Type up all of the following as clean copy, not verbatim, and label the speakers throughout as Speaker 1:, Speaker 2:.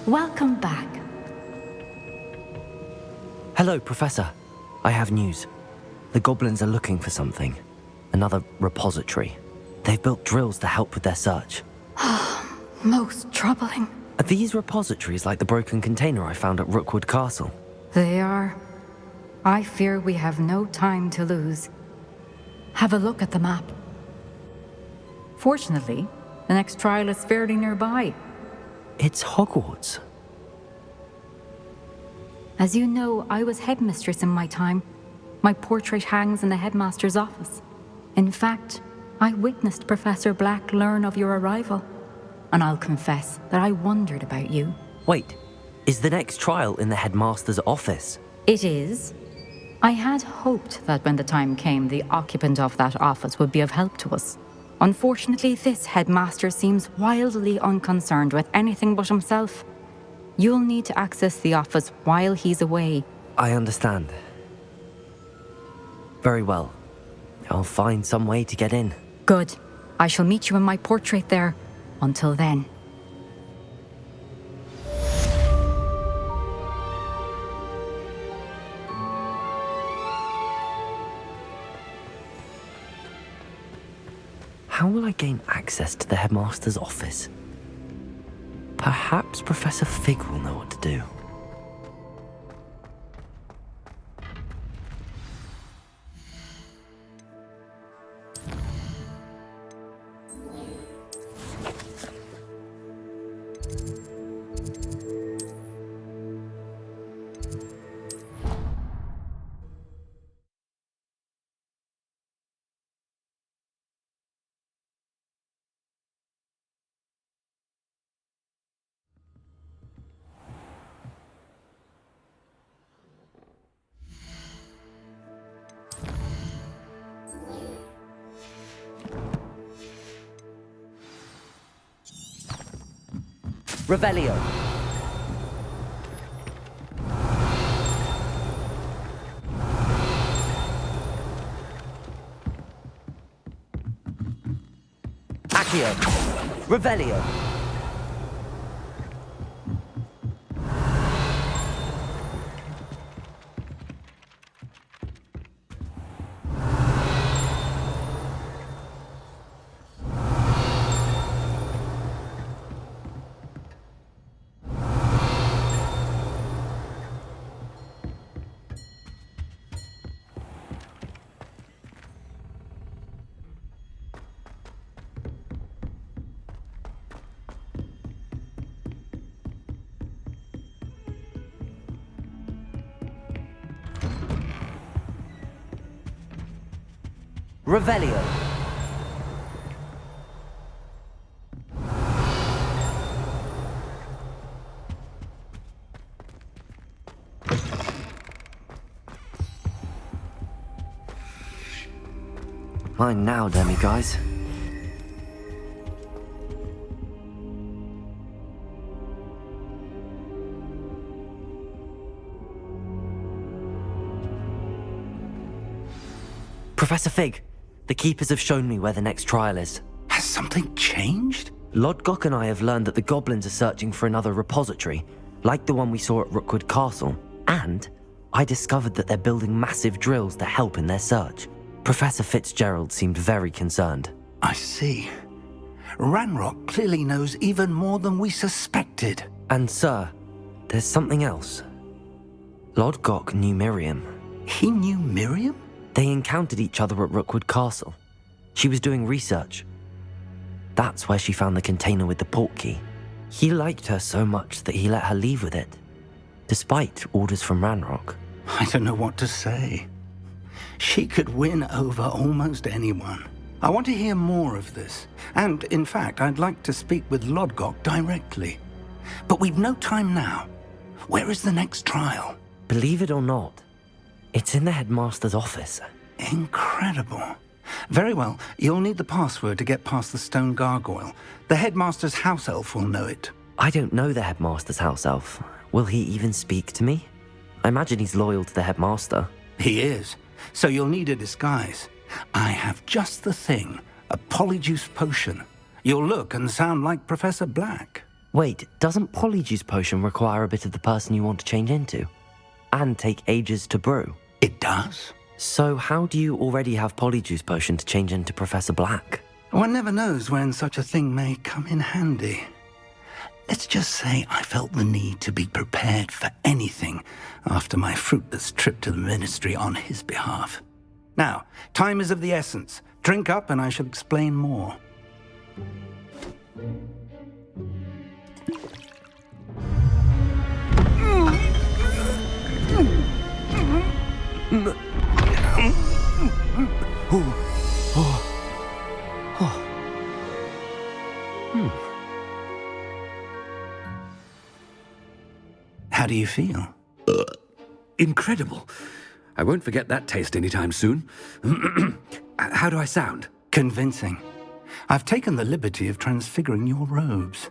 Speaker 1: Welcome back.
Speaker 2: Hello, Professor. I have news. The goblins are looking for something. Another repository. They've built drills to help with their search.
Speaker 1: Most troubling.
Speaker 2: Are these repositories like the broken container I found at Rookwood Castle?
Speaker 1: They are. I fear we have no time to lose. Have a look at the map. Fortunately, the next trial is fairly nearby.
Speaker 2: It's Hogwarts.
Speaker 1: As you know, I was headmistress in my time. My portrait hangs in the headmaster's office. In fact, I witnessed Professor Black learn of your arrival. And I'll confess that I wondered about you.
Speaker 2: Wait, is the next trial in the headmaster's office?
Speaker 1: It is. I had hoped that when the time came, the occupant of that office would be of help to us. Unfortunately, this headmaster seems wildly unconcerned with anything but himself. You'll need to access the office while he's away.
Speaker 2: I understand. Very well. I'll find some way to get in.
Speaker 1: Good. I shall meet you in my portrait there. Until then.
Speaker 2: How will I gain access to the headmaster's office? Perhaps Professor Fig will know what to do. Revelio. Accio. Revelio. Revelio. Mine now, demiguys. Professor Fig, the Keepers have shown me where the next trial is.
Speaker 3: Has something changed?
Speaker 2: Lodgok and I have learned that the goblins are searching for another repository, like the one we saw at Rookwood Castle. And I discovered that they're building massive drills to help in their search. Professor Fitzgerald seemed very concerned.
Speaker 3: I see. Ranrock clearly knows even more than we suspected.
Speaker 2: And sir, there's something else. Lodgok knew Miriam.
Speaker 3: He knew Miriam?
Speaker 2: They encountered each other at Rookwood Castle. She was doing research. That's where she found the container with the portkey. He liked her so much that he let her leave with it, despite orders from Ranrock.
Speaker 3: I don't know what to say. She could win over almost anyone. I want to hear more of this. And, in fact, I'd like to speak with Lodgok directly. But we've no time now. Where is the next trial?
Speaker 2: Believe it or not, it's in the headmaster's office.
Speaker 3: Incredible. Very well, you'll need the password to get past the stone gargoyle. The headmaster's house elf will know it.
Speaker 2: I don't know the headmaster's house elf. Will he even speak to me? I imagine he's loyal to the headmaster.
Speaker 3: He is. So you'll need a disguise. I have just the thing. A polyjuice potion. You'll look and sound like Professor Black.
Speaker 2: Wait, doesn't Polyjuice Potion require a bit of the person you want to change into? And take ages to brew?
Speaker 3: It does.
Speaker 2: So how do you already have Polyjuice Potion to change into Professor Black?
Speaker 3: One never knows when such a thing may come in handy. Let's just say I felt the need to be prepared for anything after my fruitless trip to the Ministry on his behalf. Now, time is of the essence. Drink up and I shall explain more. How do you feel?
Speaker 4: Incredible. I won't forget that taste anytime soon. How do I sound?
Speaker 3: Convincing. I've taken the liberty of transfiguring your robes.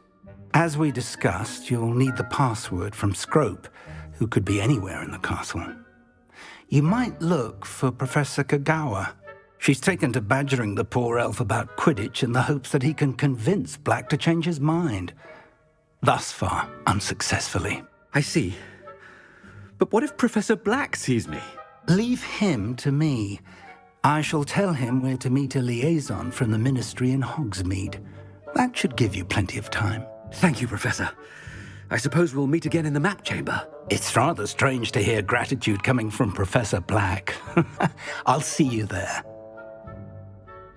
Speaker 3: As we discussed, you'll need the password from Scrope, who could be anywhere in the castle. You might look for Professor Kagawa. She's taken to badgering the poor elf about Quidditch in the hopes that he can convince Black to change his mind. Thus far, unsuccessfully.
Speaker 4: I see. But what if Professor Black sees me?
Speaker 3: Leave him to me. I shall tell him where to meet a liaison from the Ministry in Hogsmeade. That should give you plenty of time.
Speaker 4: Thank you, Professor. I suppose we'll meet again in the map chamber.
Speaker 3: It's rather strange to hear gratitude coming from Professor Black. I'll see you there.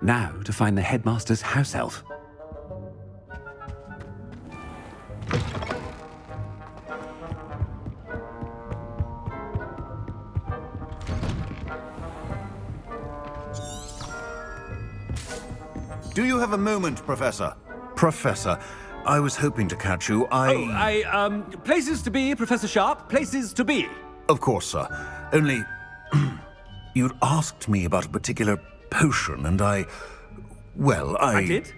Speaker 4: Now to find the headmaster's house elf.
Speaker 5: Do you have a moment, Professor? Professor, I was hoping to catch you.
Speaker 4: Places to be, Professor Sharp. Places to be.
Speaker 5: Of course, sir. Only... you'd asked me about a particular potion, and well,
Speaker 4: I did?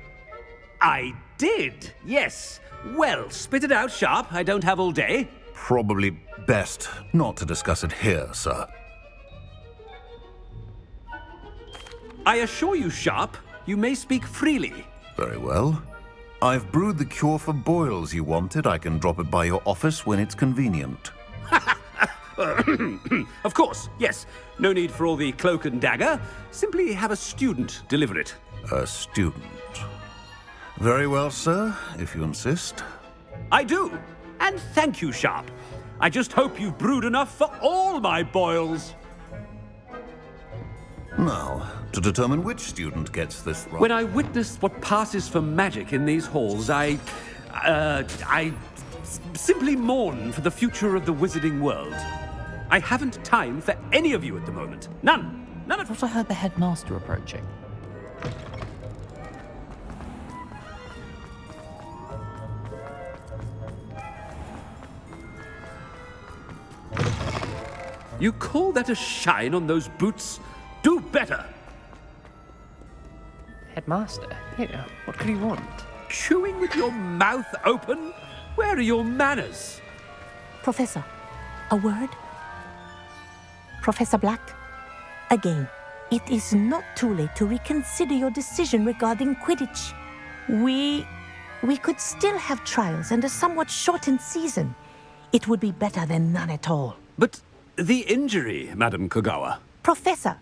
Speaker 4: I did, yes. Well, spit it out, Sharp. I don't have all day.
Speaker 5: Probably best not to discuss it here, sir.
Speaker 4: I assure you, Sharp, you may speak freely.
Speaker 5: Very well. I've brewed the cure for boils you wanted. I can drop it by your office when it's convenient.
Speaker 4: Of course, yes. No need for all the cloak and dagger. Simply have a student deliver it.
Speaker 5: A student. Very well, sir, if you insist.
Speaker 4: I do. And thank you, Sharp. I just hope you've brewed enough for all my boils.
Speaker 5: Now, to determine which student gets this right.
Speaker 4: When I witness what passes for magic in these halls, I simply mourn for the future of the wizarding world. I haven't time for any of you at the moment. None. None at all.
Speaker 1: Thought I heard the headmaster approaching.
Speaker 4: You call that a shine on those boots? Do better!
Speaker 6: Headmaster? Yeah, what could he want?
Speaker 4: Chewing with your mouth open? Where are your manners?
Speaker 7: Professor, a word? Professor Black, again, it is not too late to reconsider your decision regarding Quidditch. We could still have trials and a somewhat shortened season. It would be better than none at all.
Speaker 4: But the injury, Madam Kagawa.
Speaker 7: Professor,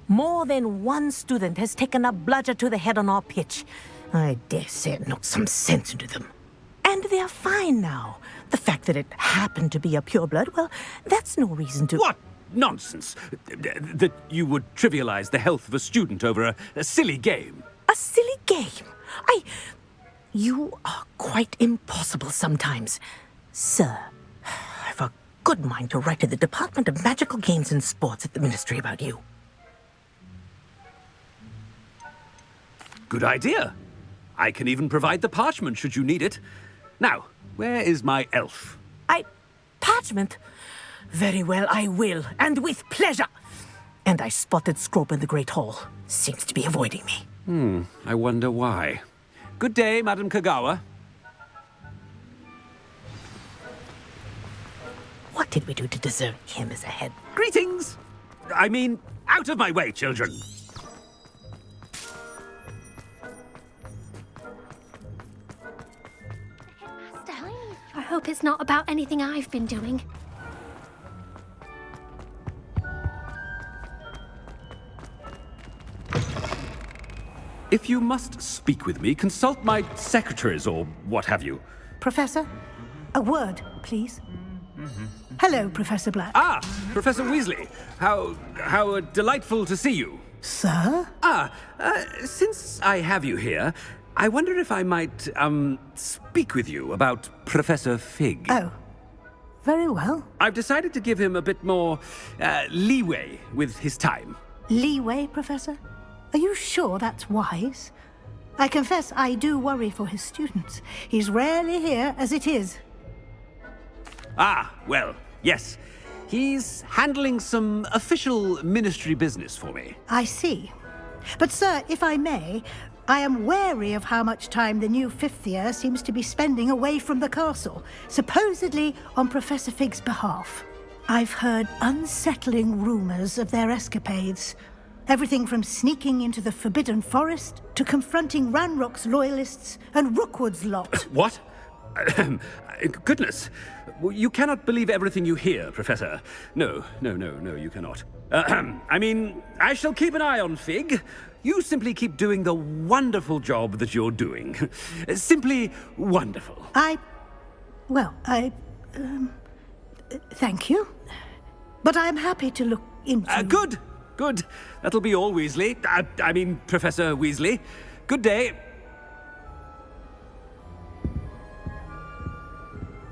Speaker 7: more than one student has taken a bludger to the head on our pitch. I dare say it knocked some sense into them. And they're fine now. The fact that it happened to be a pureblood, well, that's no reason to...
Speaker 4: What nonsense! That you would trivialize the health of a student over a silly game.
Speaker 7: A silly game? You are quite impossible sometimes. Sir, I've a good mind to write to the Department of Magical Games and Sports at the Ministry about you.
Speaker 4: Good idea. I can even provide the parchment should you need it. Now, where is my elf?
Speaker 7: Parchment? Very well, I will, and with pleasure. And I spotted Scrope in the Great Hall. Seems to be avoiding me.
Speaker 4: I wonder why. Good day, Madam Kagawa.
Speaker 7: What did we do to deserve him as a head?
Speaker 4: Greetings! I mean, out of my way, children.
Speaker 8: Master, hope it's not about anything I've been doing.
Speaker 4: If you must speak with me, consult my secretaries or what have you.
Speaker 9: Professor, a word, please. Hello, Professor Black.
Speaker 4: Ah, Professor Weasley. How delightful to see you.
Speaker 9: Sir?
Speaker 4: Since I have you here, I wonder if I might, speak with you about Professor Fig.
Speaker 9: Oh, very well.
Speaker 4: I've decided to give him a bit more, leeway with his time.
Speaker 9: Leeway, Professor? Are you sure that's wise? I confess I do worry for his students. He's rarely here as it is.
Speaker 4: Ah, well, yes. He's handling some official ministry business for me.
Speaker 9: I see. But, sir, if I may, I am wary of how much time the new fifth year seems to be spending away from the castle, supposedly on Professor Fig's behalf. I've heard unsettling rumors of their escapades. Everything from sneaking into the Forbidden Forest to confronting Ranrock's loyalists and Rookwood's lot.
Speaker 4: What? Goodness. You cannot believe everything you hear, Professor. No, you cannot. I mean, I shall keep an eye on Fig. You simply keep doing the wonderful job that you're doing. Simply wonderful.
Speaker 9: Thank you. But I'm happy to look into...
Speaker 4: Good. That'll be all, Weasley. I mean, Professor Weasley. Good day.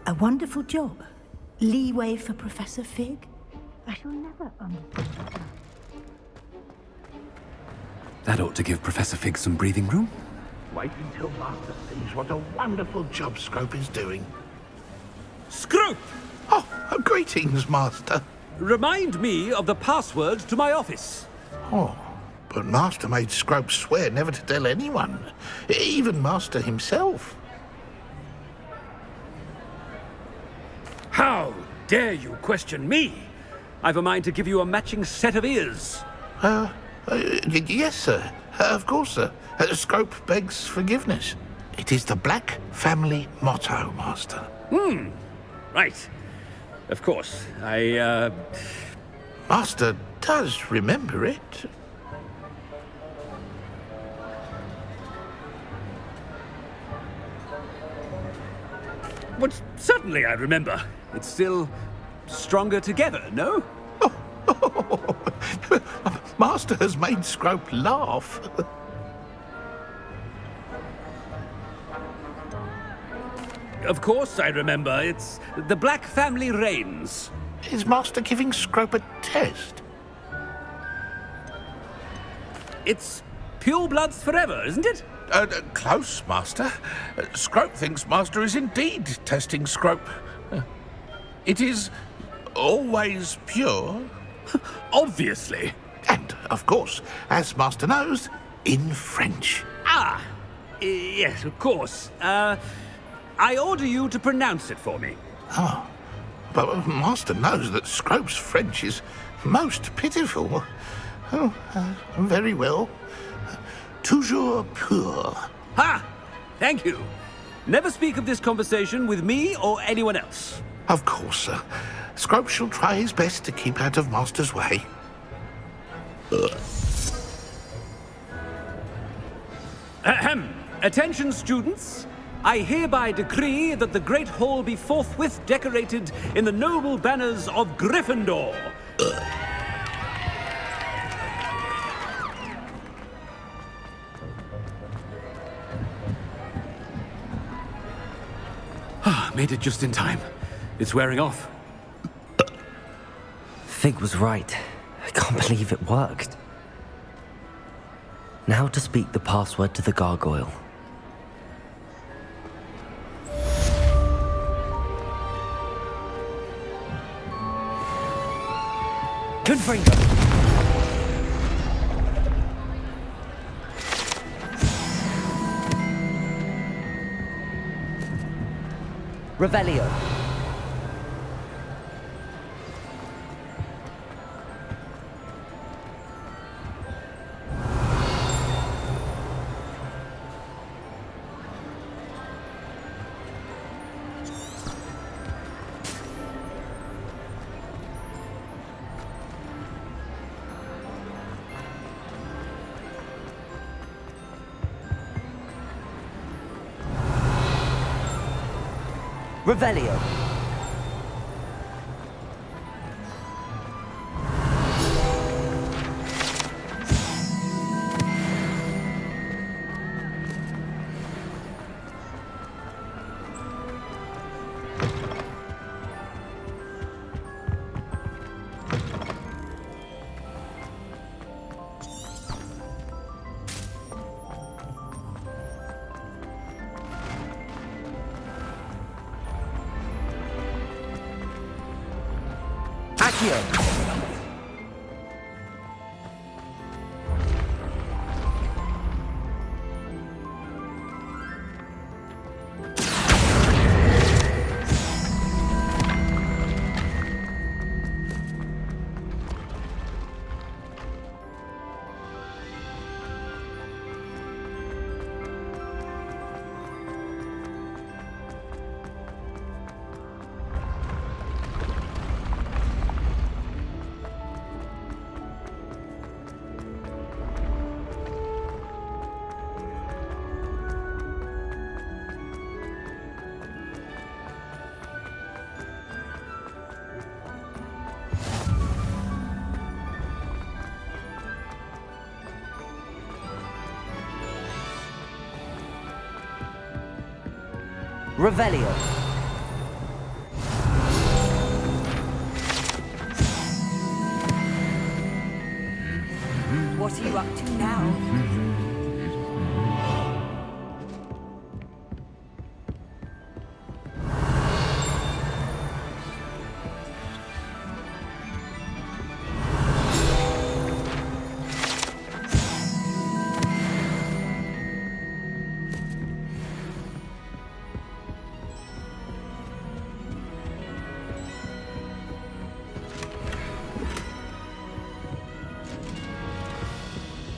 Speaker 9: A wonderful job. Leeway for Professor Fig. I shall never understand that.
Speaker 4: That ought to give Professor Fig some breathing room.
Speaker 5: Wait until Master sees what a wonderful job Scrope is doing.
Speaker 4: Scrope!
Speaker 5: Oh, greetings, Master.
Speaker 4: Remind me of the password to my office.
Speaker 5: Oh, but Master made Scrope swear never to tell anyone, even Master himself.
Speaker 4: How dare you question me? I've a mind to give you a matching set of ears.
Speaker 5: Yes, sir. Of course, sir. Scrope begs forgiveness. It is the Black family motto, Master.
Speaker 4: Right. Of course.
Speaker 5: Master does remember it.
Speaker 4: But certainly I remember. It's still stronger together, no?
Speaker 5: Master has made Scrope laugh.
Speaker 4: Of course I remember. It's the Black family reigns.
Speaker 5: Is Master giving Scrope a test?
Speaker 4: It's pure bloods forever, isn't it?
Speaker 5: Close, Master. Scrope thinks Master is indeed testing Scrope. It is always pure.
Speaker 4: Obviously.
Speaker 5: And, of course, as Master knows, in French.
Speaker 4: Yes, of course. I order you to pronounce it for me.
Speaker 5: Oh, but Master knows that Scrope's French is most pitiful. Oh, very well. Toujours pur.
Speaker 4: Ha! Thank you. Never speak of this conversation with me or anyone else.
Speaker 5: Of course, sir. Scrope shall try his best to keep out of Master's way.
Speaker 4: Ahem. Attention, students. I hereby decree that the Great Hall be forthwith decorated in the noble banners of Gryffindor. Made it just in time. It's wearing off.
Speaker 2: Fig was right. I can't believe it worked. Now to speak the password to the gargoyle. Confringo! Revelio. Revelio. Accio. Revelio.
Speaker 10: What are you up to now?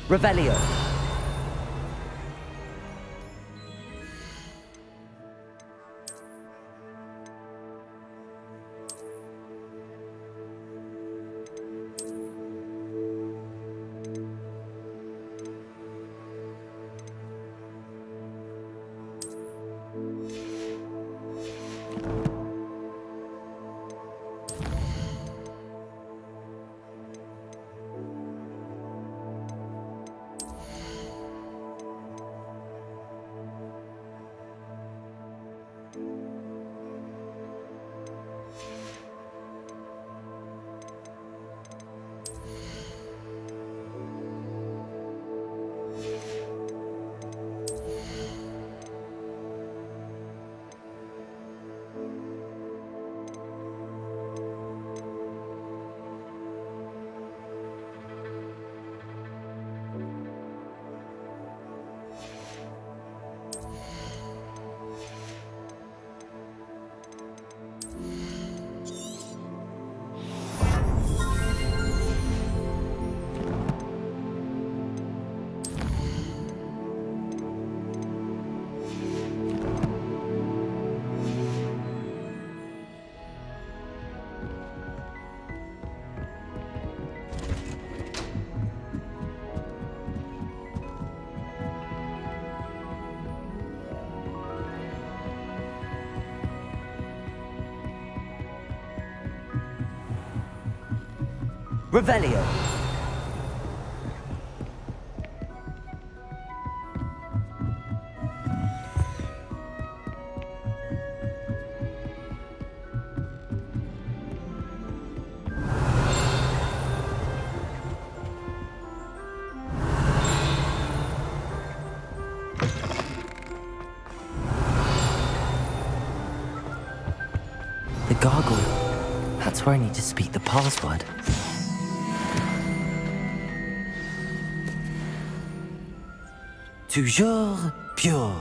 Speaker 2: Revelio. Revelio. The gargoyle. That's where I need to speak the password. Toujours pure.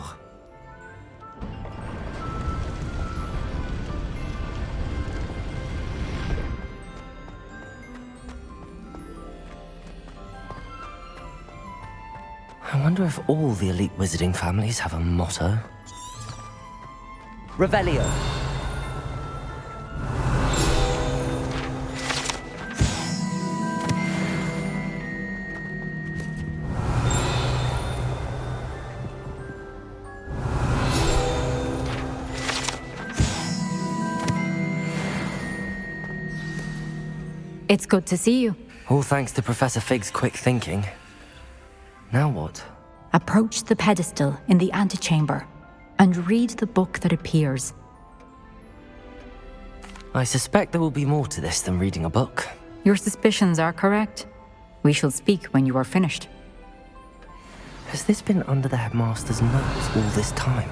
Speaker 2: I wonder if all the elite wizarding families have a motto. Revelio.
Speaker 1: It's good to see you.
Speaker 2: All thanks to Professor Fig's quick thinking. Now what?
Speaker 1: Approach the pedestal in the antechamber and read the book that appears.
Speaker 2: I suspect there will be more to this than reading a book.
Speaker 1: Your suspicions are correct. We shall speak when you are finished.
Speaker 2: Has this been under the headmaster's nose all this time?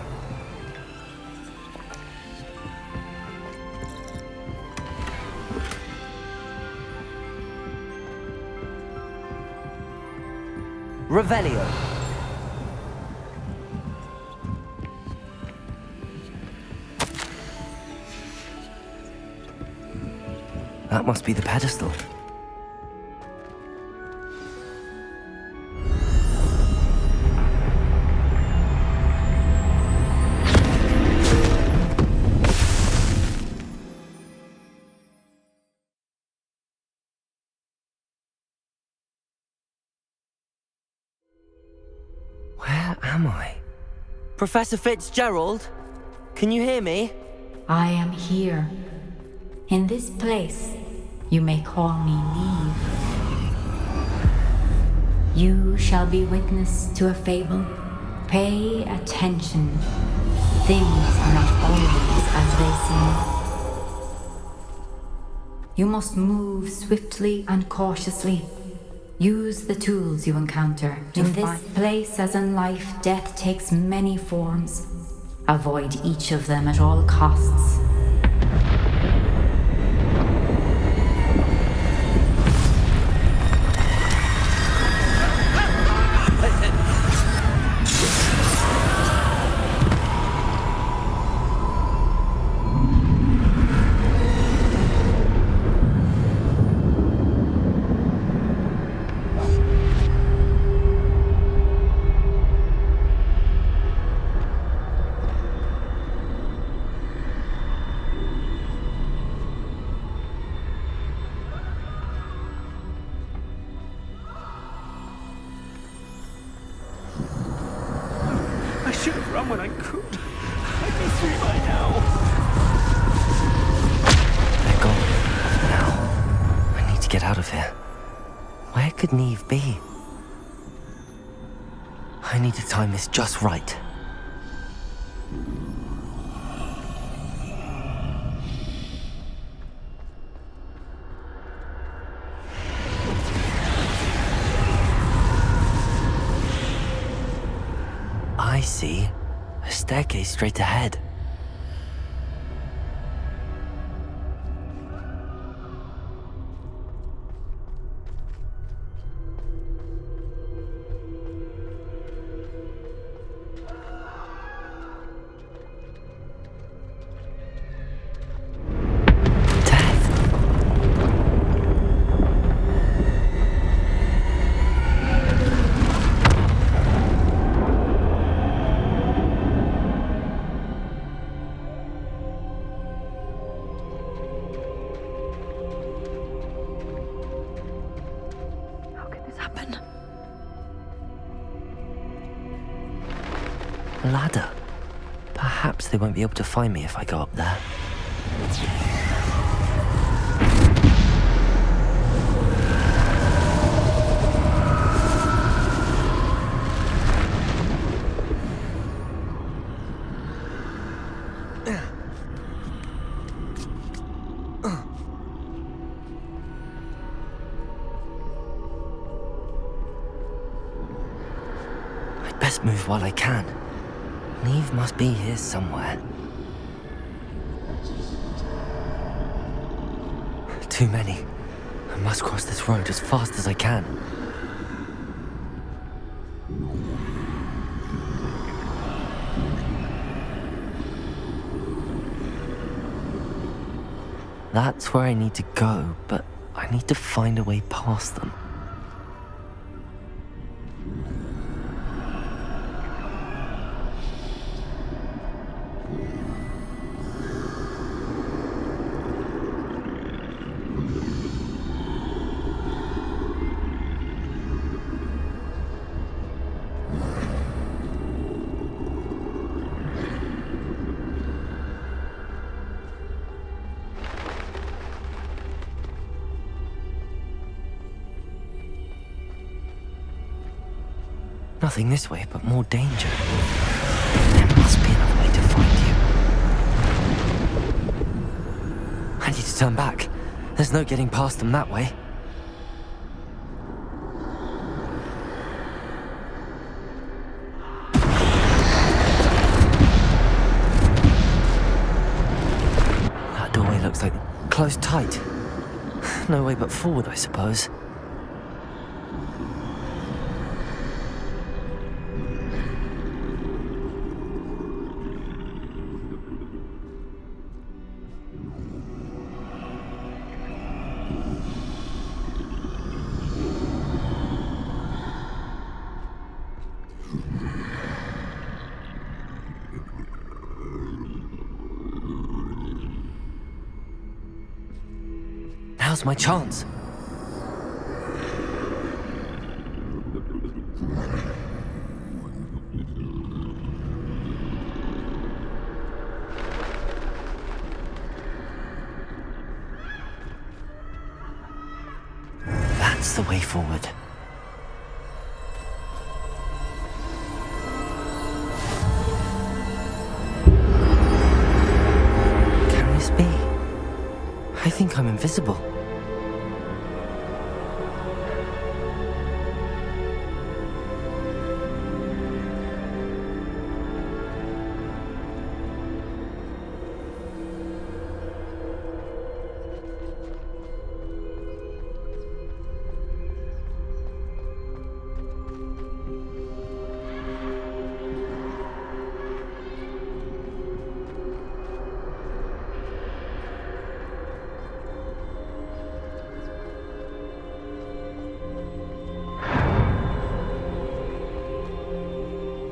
Speaker 2: Revelio. That must be the pedestal. Where am I? Professor Fitzgerald? Can you hear me?
Speaker 1: I am here. In this place, you may call me Neve. You shall be witness to a fable. Pay attention. Things are not always as they seem. You must move swiftly and cautiously. Use the tools you encounter. In this place, as in life, death takes many forms. Avoid each of them at all costs.
Speaker 4: I should have run when I could. I'd be free by now.
Speaker 2: They're gone. Now, I need to get out of here. Where could Neve be? I need to time this just right. I see a staircase straight ahead. Ladder. Perhaps they won't be able to find me if I go up there. I'd best move while I can. Neve must be here somewhere. Too many. I must cross this road as fast as I can. That's where I need to go, but I need to find a way past them. Nothing this way, but more danger. There must be another way to find you. I need to turn back. There's no getting past them that way. That doorway looks like closed tight. No way but forward, I suppose. Now's my chance. That's the way forward. Can this be? I think I'm invisible.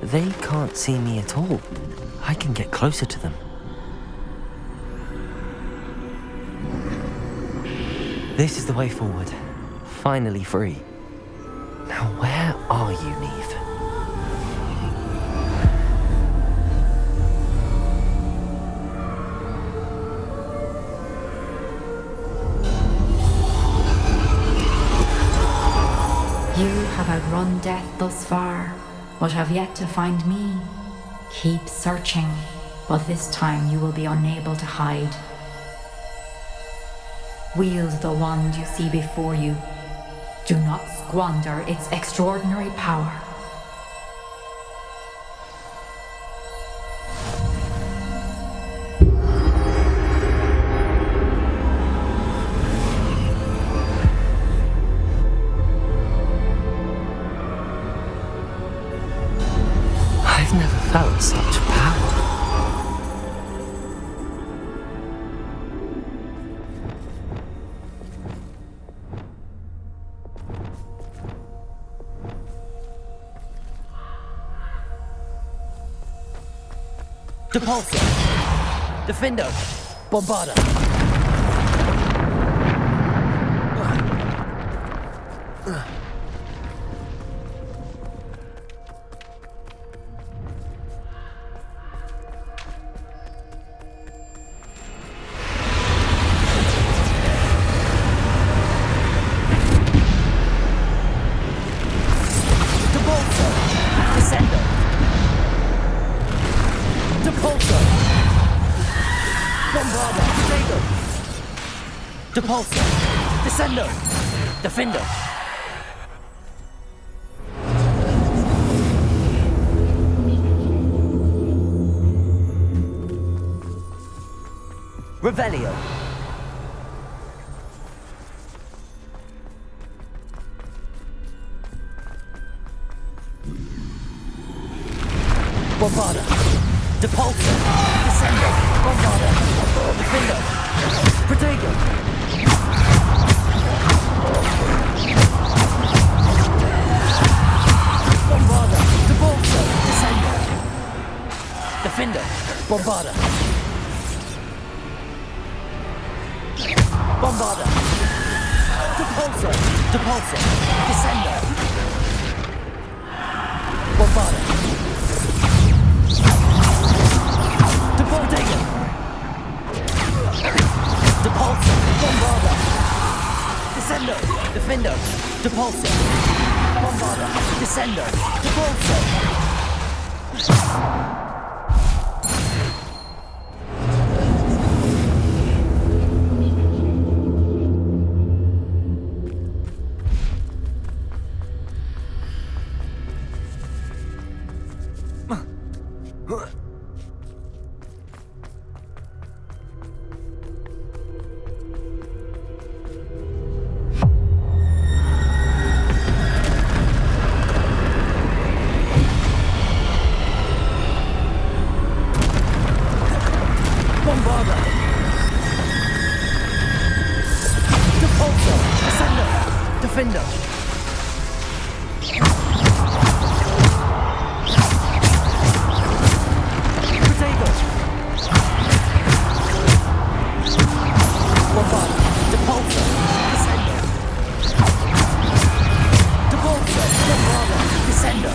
Speaker 2: They can't see me at all. I can get closer to them. This is the way forward. Finally free. Now where are you, Neve?
Speaker 1: You have outrun death thus far, but have yet to find me. Keep searching, but this time you will be unable to hide. Wield the wand you see before you. Do not squander its extraordinary power.
Speaker 2: I've never felt such power. Depulsor! Defendo! Bombarda! Depulsor! Descendo! Defendo! Revelio! Bombarda! Depulsor! Descendo! Bombarda! Defendo! Protego! Bombarda! Depulsor! Descendo! Defendo! Bombarda! Bombarda! Depulsor! Depulsor! Descendo! Bombarda! Protego! Depulsor! Bombarda! Descendo! Defendo! Depulsor! Bombarda. Descendo. Devolso. Bombarda. Depulso. Descendo. Defendo. Protego. Bombarda. Depulso. Descendo. Depulso. Bombarda. Descendo.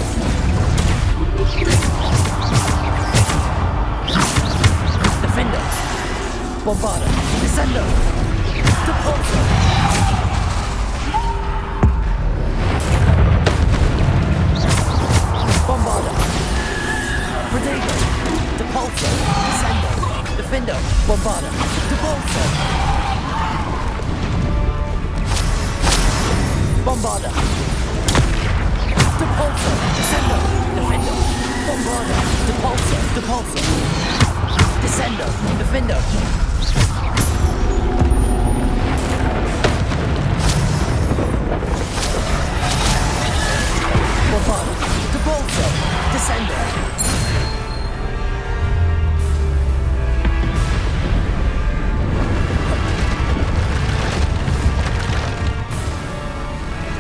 Speaker 2: Defendo. Bombarda. Descendo. Depulso. Bombarda. Protego. Depulso. Descendo. Defendo. Bombarda. Depulso. Bombarda. Depulso. Descendo. Defendo. Bombarda. Depulso. Depulso. Descendo. Defendo. Bombarda. Depulso. Descendo.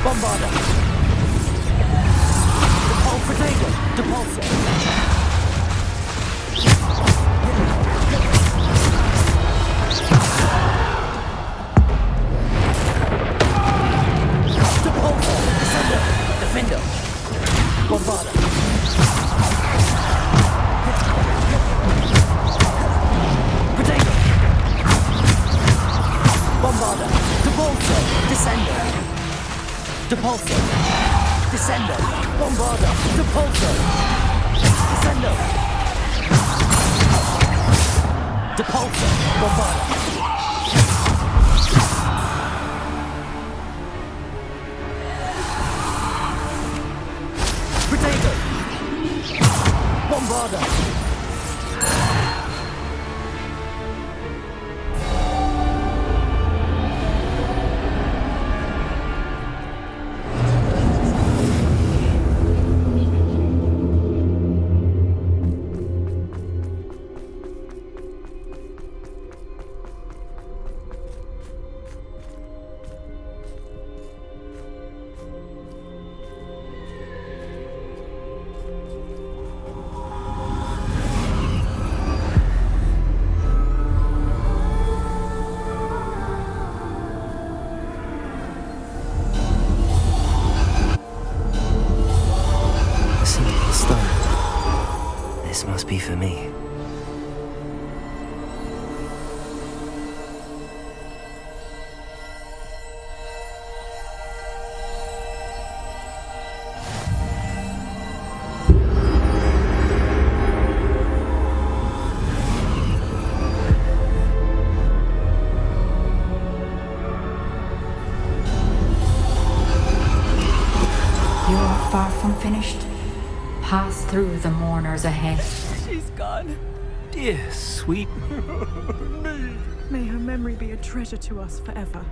Speaker 2: Bombarda. Protego. Depulso. Depulso. Descendo. Defendo. Bombarda. Protego. Bombarda. Depulso. Descendo. Depulso. Descendo. Bombarda. Depulso. Descendo. Depulso. Bombarda. Protego. Bombarda. A simple stone. This must be for me.
Speaker 1: You are far from finished. Pass through the mourners ahead.
Speaker 10: She's gone.
Speaker 6: Dear sweet.
Speaker 10: May her memory be a treasure to us forever.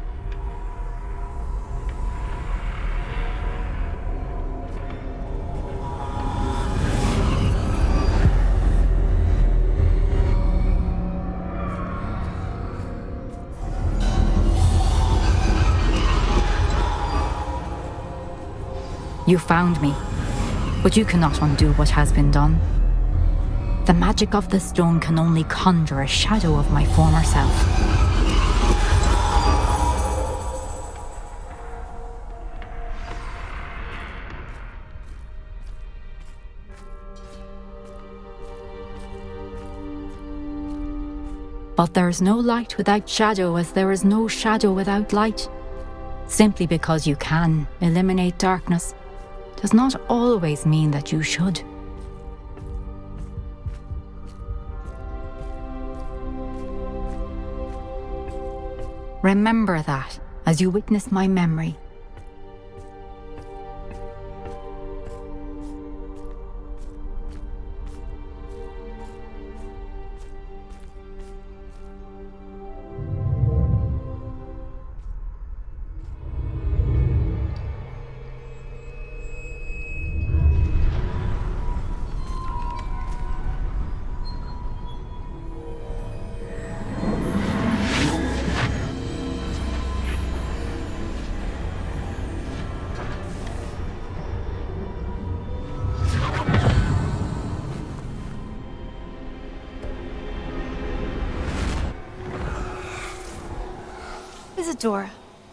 Speaker 1: You found me, but you cannot undo what has been done. The magic of the stone can only conjure a shadow of my former self. But there is no light without shadow, as there is no shadow without light. Simply because you can eliminate darkness does not always mean that you should. Remember that as you witness my memory.
Speaker 11: Isadora,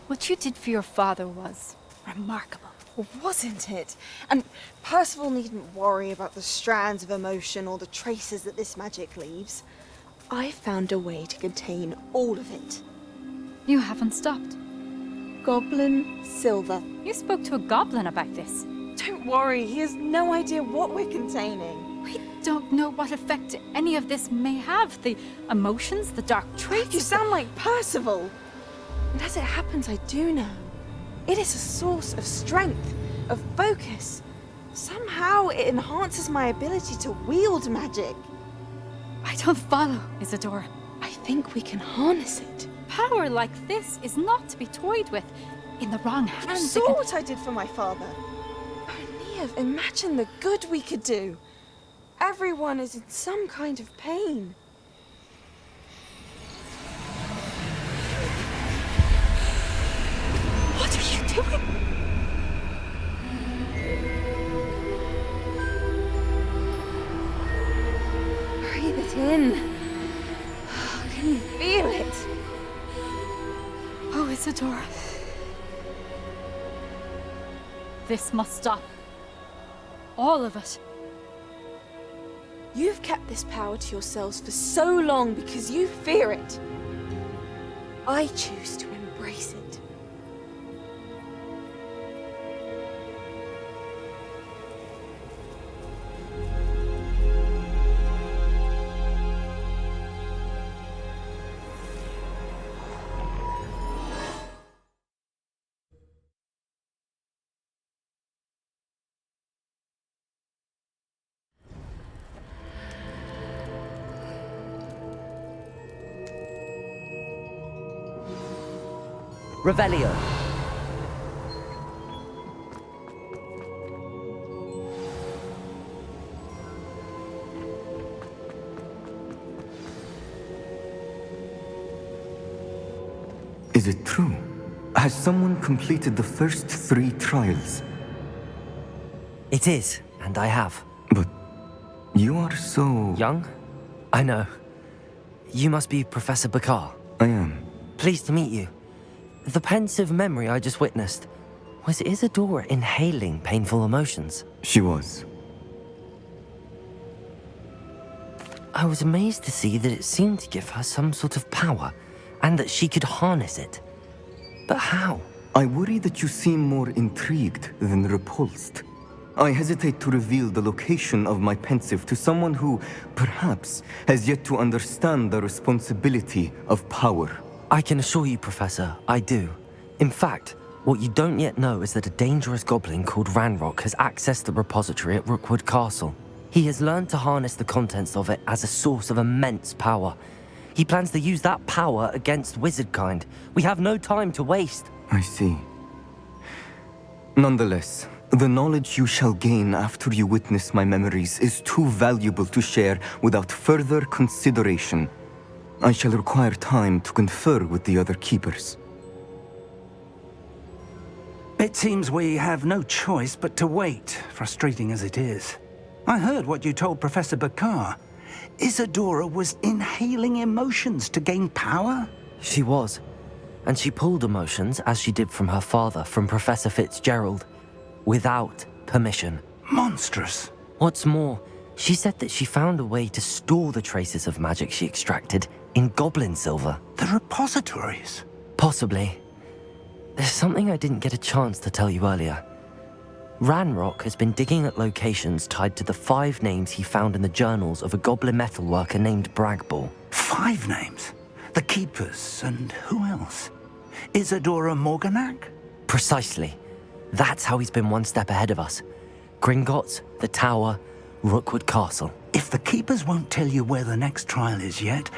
Speaker 11: what you did for your father was remarkable.
Speaker 12: Well, wasn't it? And Percival needn't worry about the strands of emotion or the traces that this magic leaves. I found a way to contain all of it.
Speaker 11: You haven't stopped.
Speaker 12: Goblin silver.
Speaker 11: You spoke to a goblin about this.
Speaker 12: Don't worry, he has no idea what we're containing.
Speaker 11: We don't know what effect any of this may have. The emotions, the dark traits.
Speaker 12: You sound like Percival. And as it happens, I do know. It is a source of strength, of focus. Somehow it enhances my ability to wield magic.
Speaker 11: I don't follow, Isadora.
Speaker 12: I think we can harness it.
Speaker 11: Power like this is not to be toyed with. In the wrong hands.
Speaker 12: You saw what I did for my father. Oh, Neve, imagine the good we could do. Everyone is in some kind of pain.
Speaker 11: What are you doing?
Speaker 12: Breathe it in. Can you feel it?
Speaker 11: Oh, Isadora. This must stop. All of it.
Speaker 12: You've kept this power to yourselves for so long because you fear it. I choose to embrace it.
Speaker 2: Revelio.
Speaker 13: Is it true? Has someone completed the first 3 trials?
Speaker 2: It is, and I have.
Speaker 13: But you are so...
Speaker 2: Young? I know. You must be Professor Bakar.
Speaker 13: I am.
Speaker 2: Pleased to meet you. The pensive memory I just witnessed, was Isadora inhaling painful emotions?
Speaker 13: She was.
Speaker 2: I was amazed to see that it seemed to give her some sort of power, and that she could harness it. But how?
Speaker 13: I worry that you seem more intrigued than repulsed. I hesitate to reveal the location of my pensive to someone who, perhaps, has yet to understand the responsibility of power.
Speaker 2: I can assure you, Professor, I do. In fact, what you don't yet know is that a dangerous goblin called Ranrock has accessed the repository at Rookwood Castle. He has learned to harness the contents of it as a source of immense power. He plans to use that power against wizardkind. We have no time to waste.
Speaker 13: I see. Nonetheless, the knowledge you shall gain after you witness my memories is too valuable to share without further consideration. I shall require time to confer with the other keepers.
Speaker 3: It seems we have no choice but to wait, frustrating as it is. I heard what you told Professor Bakar. Isadora was inhaling emotions to gain power?
Speaker 2: She was. And she pulled emotions, as she did from her father, from Professor Fitzgerald, without permission.
Speaker 3: Monstrous.
Speaker 2: What's more, she said that she found a way to store the traces of magic she extracted in goblin silver.
Speaker 3: The repositories?
Speaker 2: Possibly. There's something I didn't get a chance to tell you earlier. Ranrock has been digging at locations tied to the 5 names he found in the journals of a goblin metalworker named Bragball.
Speaker 3: 5 names? The Keepers, and who else? Isadora Morganac?
Speaker 2: Precisely. That's how he's been one step ahead of us. Gringotts, the Tower, Rookwood Castle.
Speaker 3: If the Keepers won't tell you where the next trial is yet,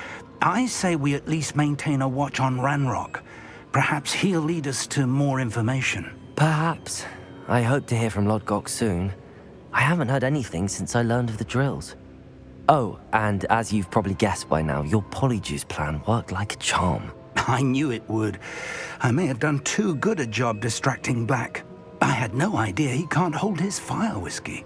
Speaker 3: I say we at least maintain a watch on Ranrock. Perhaps he'll lead us to more information.
Speaker 2: Perhaps. I hope to hear from Lodgok soon. I haven't heard anything since I learned of the drills. Oh, and as you've probably guessed by now, your polyjuice plan worked like a charm.
Speaker 3: I knew it would. I may have done too good a job distracting Black. I had no idea he can't hold his fire whiskey.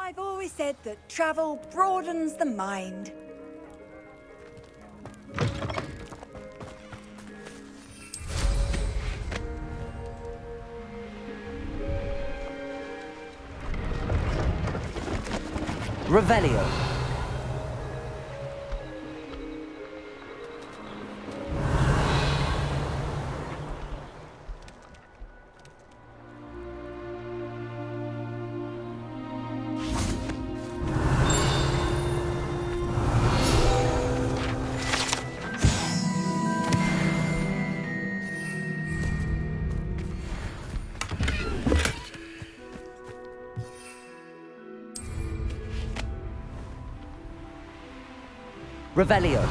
Speaker 14: I've always said that travel broadens the mind.
Speaker 2: Revelio. Revelio.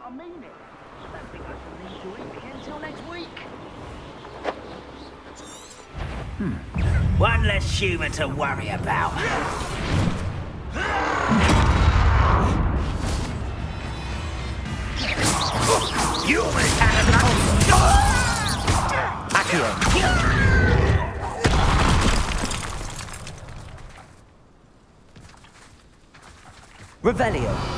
Speaker 15: I mean it. I don't think I shall need to eat again until next week.
Speaker 16: One less human to worry about. Human
Speaker 2: Revelio.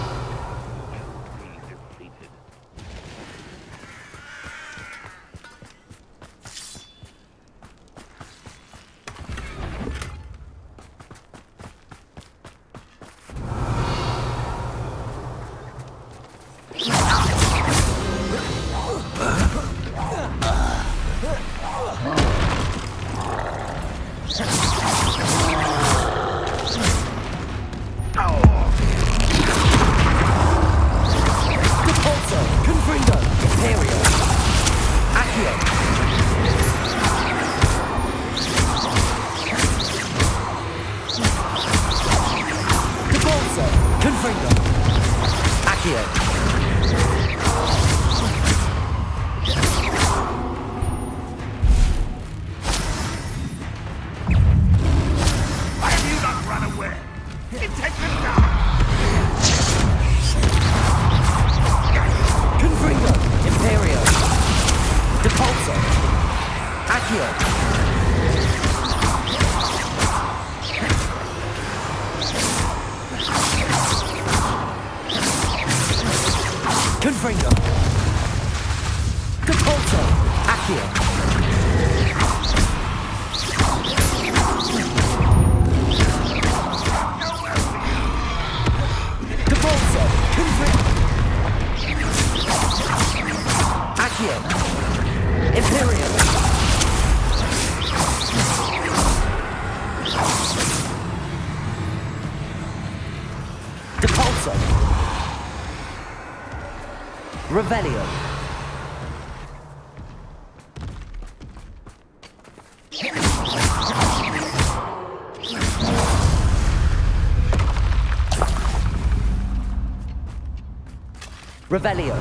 Speaker 2: Repulso. Revelio. Revelio.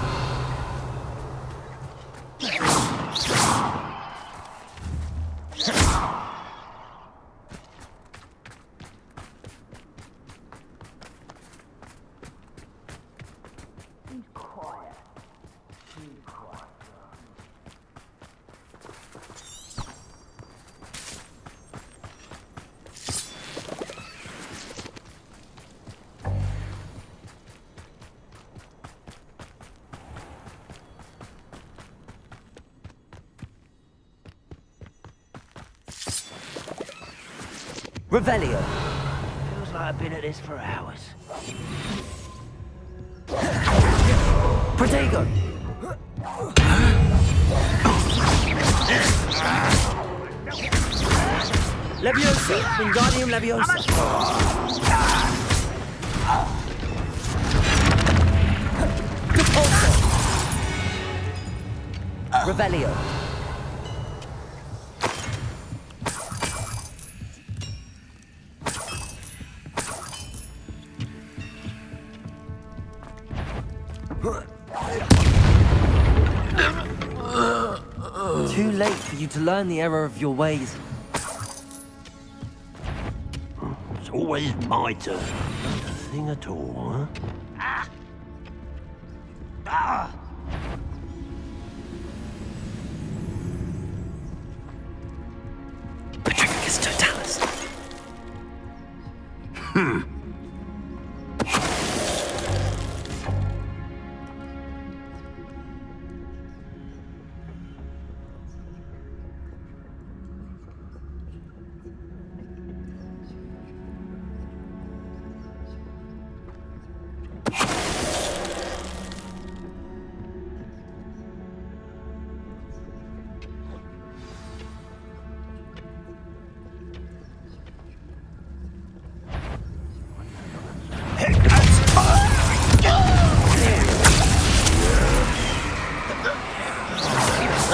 Speaker 2: Revelio.
Speaker 16: Feels like I've been at this for hours.
Speaker 2: Protego. Leviosa. Wingardium Leviosa. Repulso. Revelio. Too late for you to learn the error of your ways.
Speaker 16: It's always my turn. Nothing at all, huh?
Speaker 2: Petrificus Totalis.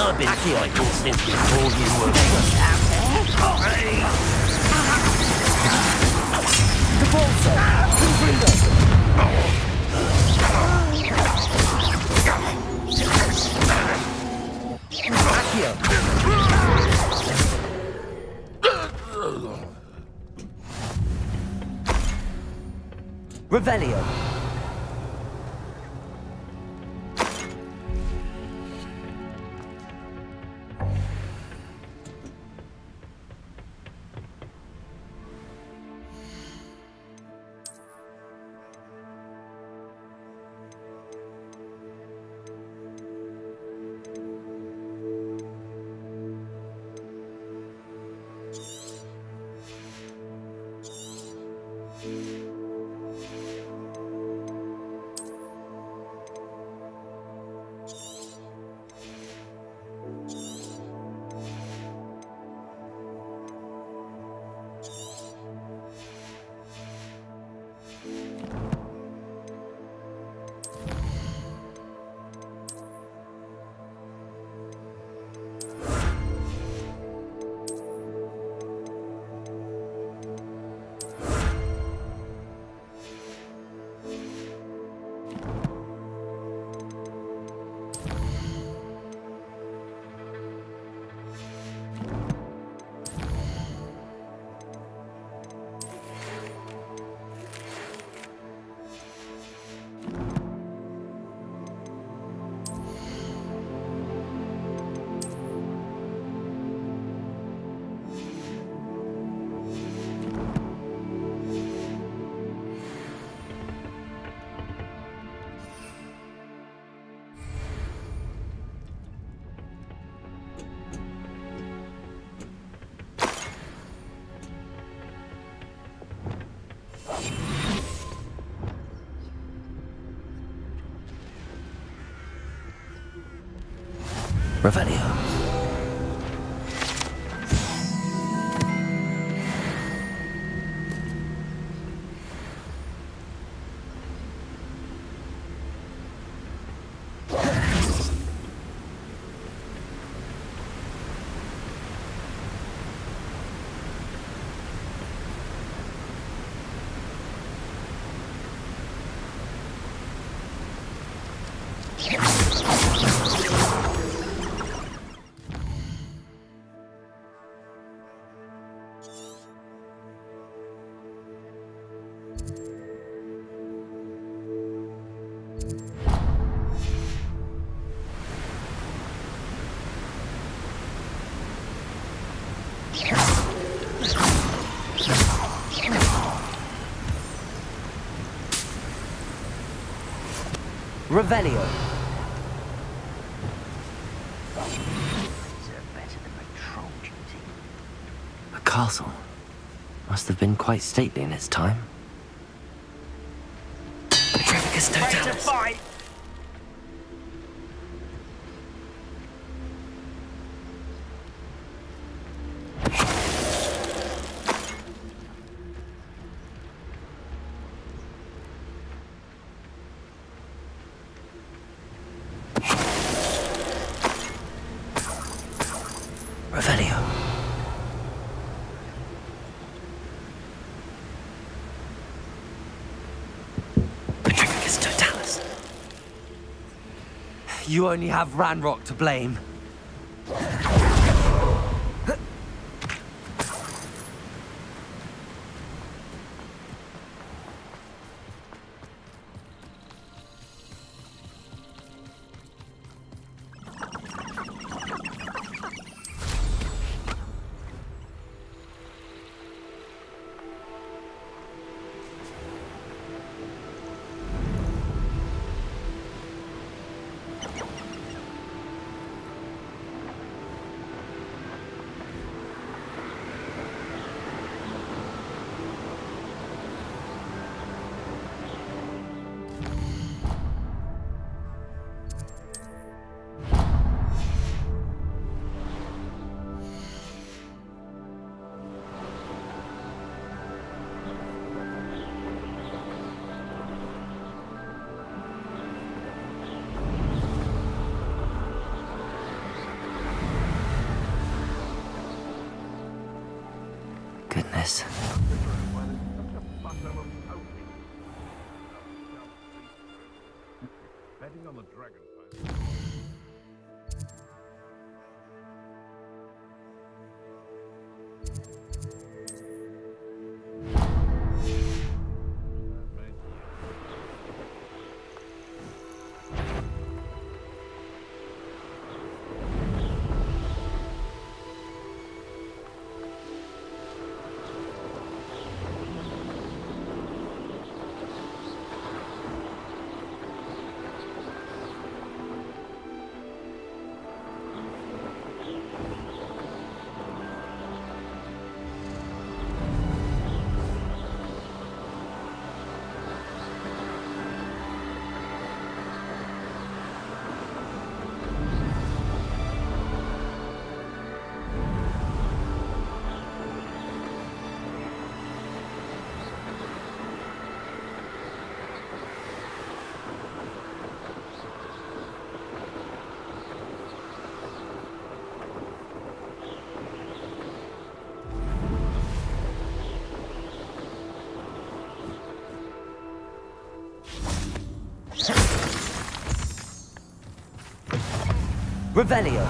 Speaker 16: I've been cycle since before you were.
Speaker 2: Repulso. Confringo. Accio. Revelio. Revelio. Revelio. A castle. Must have been quite stately in its time. Petrificus totalis. Revelio. Petrificus totalis. You only have Ranrock to blame. Goodness.
Speaker 17: Betting on the dragon.
Speaker 2: Revelio.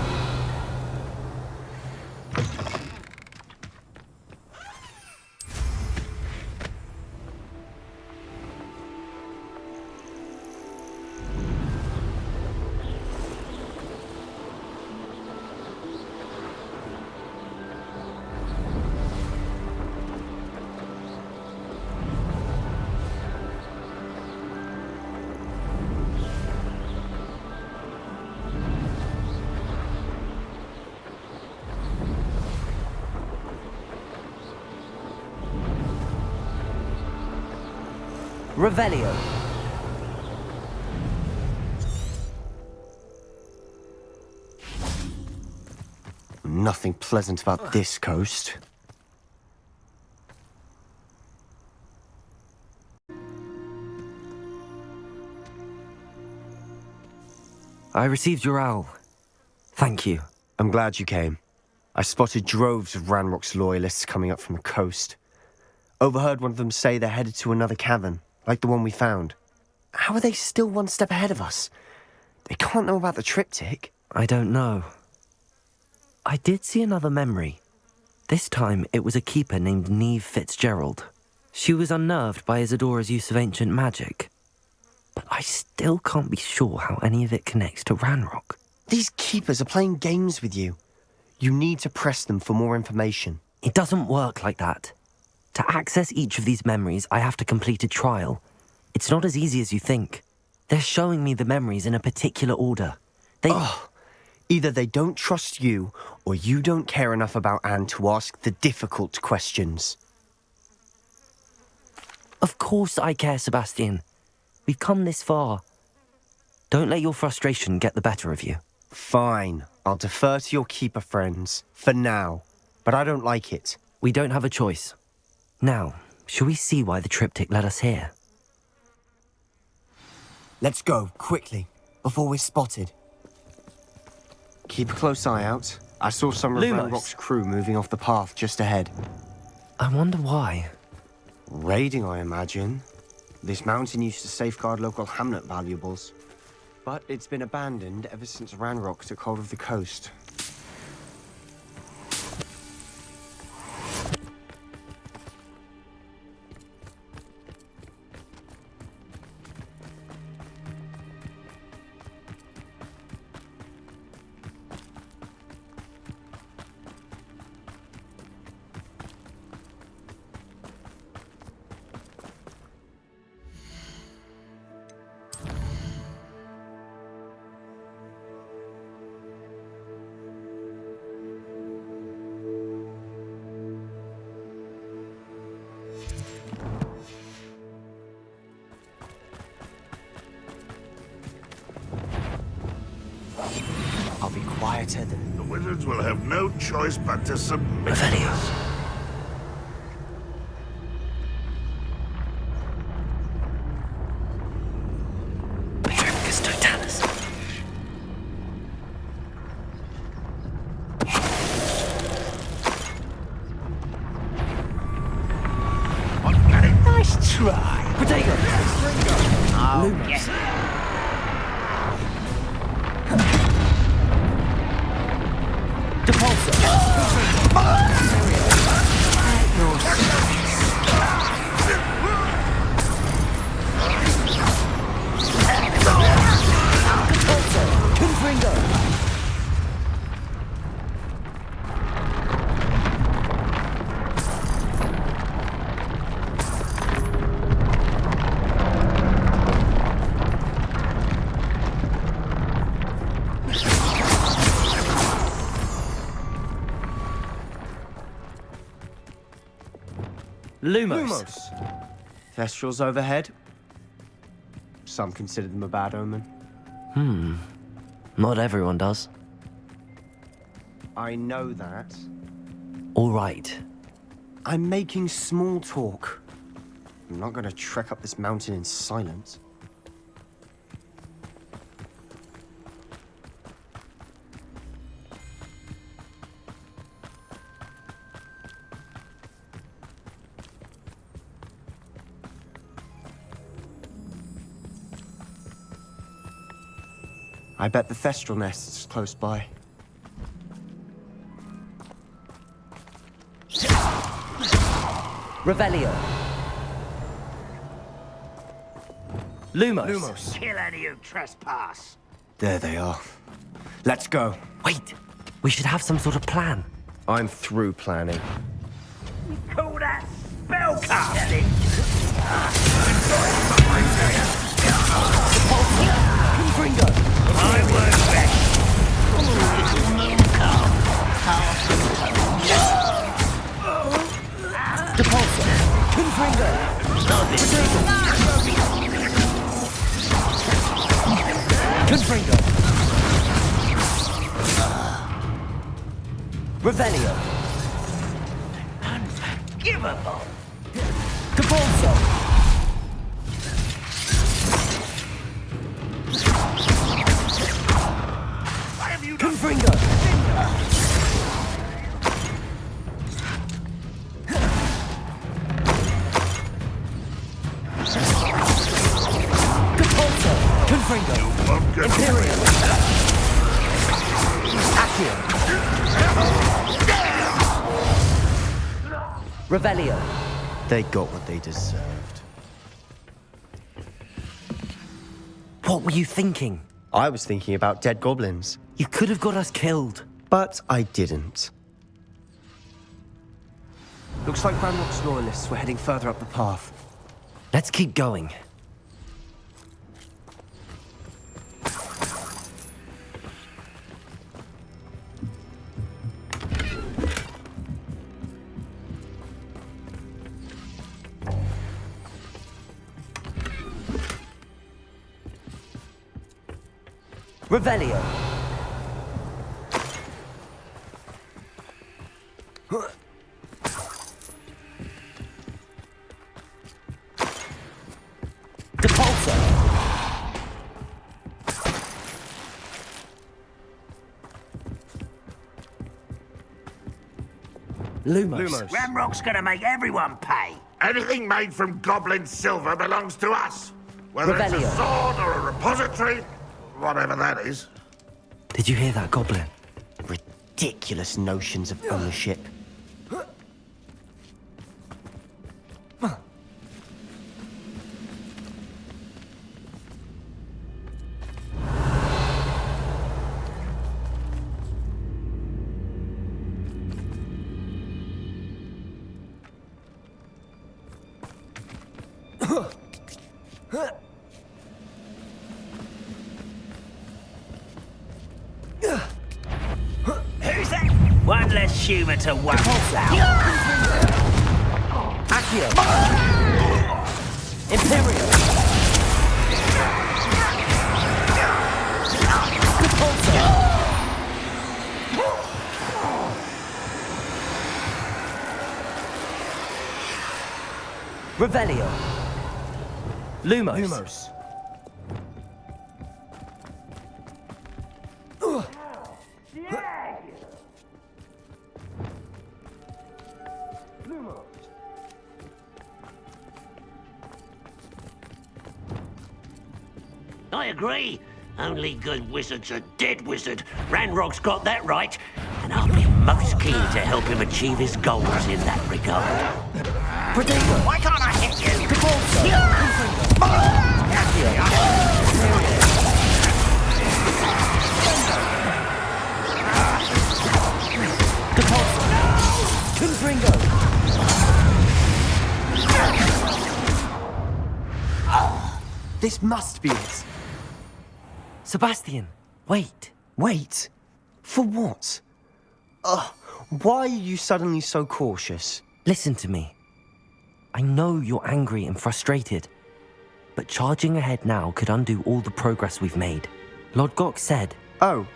Speaker 2: Revelio.
Speaker 18: Nothing pleasant about this coast.
Speaker 2: I received your owl. Thank you.
Speaker 18: I'm glad you came. I spotted droves of Ranrock's loyalists coming up from the coast. Overheard one of them say they're headed to another cavern, like the one we found. How are they still one step ahead of us? They can't know about the triptych.
Speaker 2: I don't know. I did see another memory. This time it was a keeper named Neve Fitzgerald. She was unnerved by Isadora's use of ancient magic. But I still can't be sure how any of it connects to Ranrock.
Speaker 18: These keepers are playing games with you. You need to press them for more information.
Speaker 2: It doesn't work like that. To access each of these memories, I have to complete a trial. It's not as easy as you think. They're showing me the memories in a particular order. They...
Speaker 18: Either they don't trust you, or you don't care enough about Anne to ask the difficult questions.
Speaker 2: Of course I care, Sebastian. We've come this far. Don't let your frustration get the better of you.
Speaker 18: Fine. I'll defer to your keeper friends, for now. But I don't like it.
Speaker 2: We don't have a choice. Now, shall we see why the triptych led us here?
Speaker 18: Let's go, quickly, before we're spotted. Keep a close eye out. I saw some of Ranrock's crew moving off the path just ahead.
Speaker 2: I wonder why.
Speaker 18: Raiding, I imagine. This mountain used to safeguard local hamlet valuables. But it's been abandoned ever since Ranrock took hold of the coast. I'll be quieter than...
Speaker 5: The wizards will have no choice but to submit.
Speaker 15: Nice try.
Speaker 2: Potato!
Speaker 15: Oh, yes.
Speaker 2: Lumos.
Speaker 18: Thestrals overhead. Some consider them a bad omen.
Speaker 2: Not everyone does.
Speaker 18: I know that.
Speaker 2: All right.
Speaker 18: I'm making small talk. I'm not going to trek up this mountain in silence. I bet the Thestral nest's close by.
Speaker 2: Revelio. Lumos.
Speaker 15: Kill any who trespass.
Speaker 18: There they are. Let's go.
Speaker 2: Wait. We should have some sort of plan.
Speaker 18: I'm through planning.
Speaker 15: You call that spellcasting?
Speaker 2: Confringo.
Speaker 15: I work best.
Speaker 2: Depulso. Confringo. Confringo. Revelio.
Speaker 15: Unforgivable.
Speaker 2: Depulso. Confringo. Depulso. Confringo. Imperium. Accio. Revelio.
Speaker 18: They got what they deserved.
Speaker 2: What were you thinking?
Speaker 18: I was thinking about dead goblins.
Speaker 2: You could have got us killed.
Speaker 18: But I didn't. Looks like Ranrock's loyalists were heading further up the path.
Speaker 2: Let's keep going. Revelio. Depulso. Lumos.
Speaker 16: Ramrock's gonna make everyone pay.
Speaker 5: Anything made from goblin silver belongs to us. Whether it's a
Speaker 2: Revelio.
Speaker 5: sword or a repository, whatever that is.
Speaker 2: Did you hear that, Goblin?
Speaker 18: Ridiculous notions of ownership.
Speaker 16: Who's that? One less human to worry about.
Speaker 2: Accio. Imperial. Depulso. Revelio. Lumos.
Speaker 16: I agree. Only good wizard's a dead wizard. Ranrock's got that right, and I'll be most keen to help him achieve his goals in that regard.
Speaker 2: Protego.
Speaker 16: Why can't I hit you?
Speaker 2: Confringo. This must be it. Sebastian, wait.
Speaker 18: Wait? For what? Why are you suddenly so cautious?
Speaker 2: Listen to me. I know you're angry and frustrated, but charging ahead now could undo all the progress we've made. Lodgok said...
Speaker 18: Oh,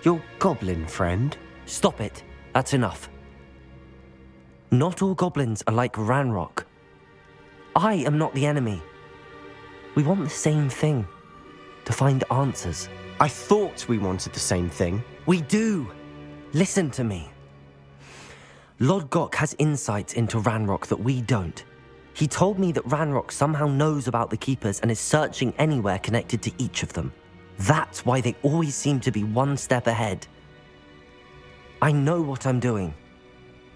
Speaker 18: your goblin friend?
Speaker 2: Stop it. That's enough. Not all goblins are like Ranrock. I am not the enemy. We want the same thing. To find answers.
Speaker 18: I thought we wanted the same thing.
Speaker 2: We do. Listen to me. Lodgok has insights into Ranrock that we don't. He told me that Ranrock somehow knows about the Keepers and is searching anywhere connected to each of them. That's why they always seem to be one step ahead. I know what I'm doing.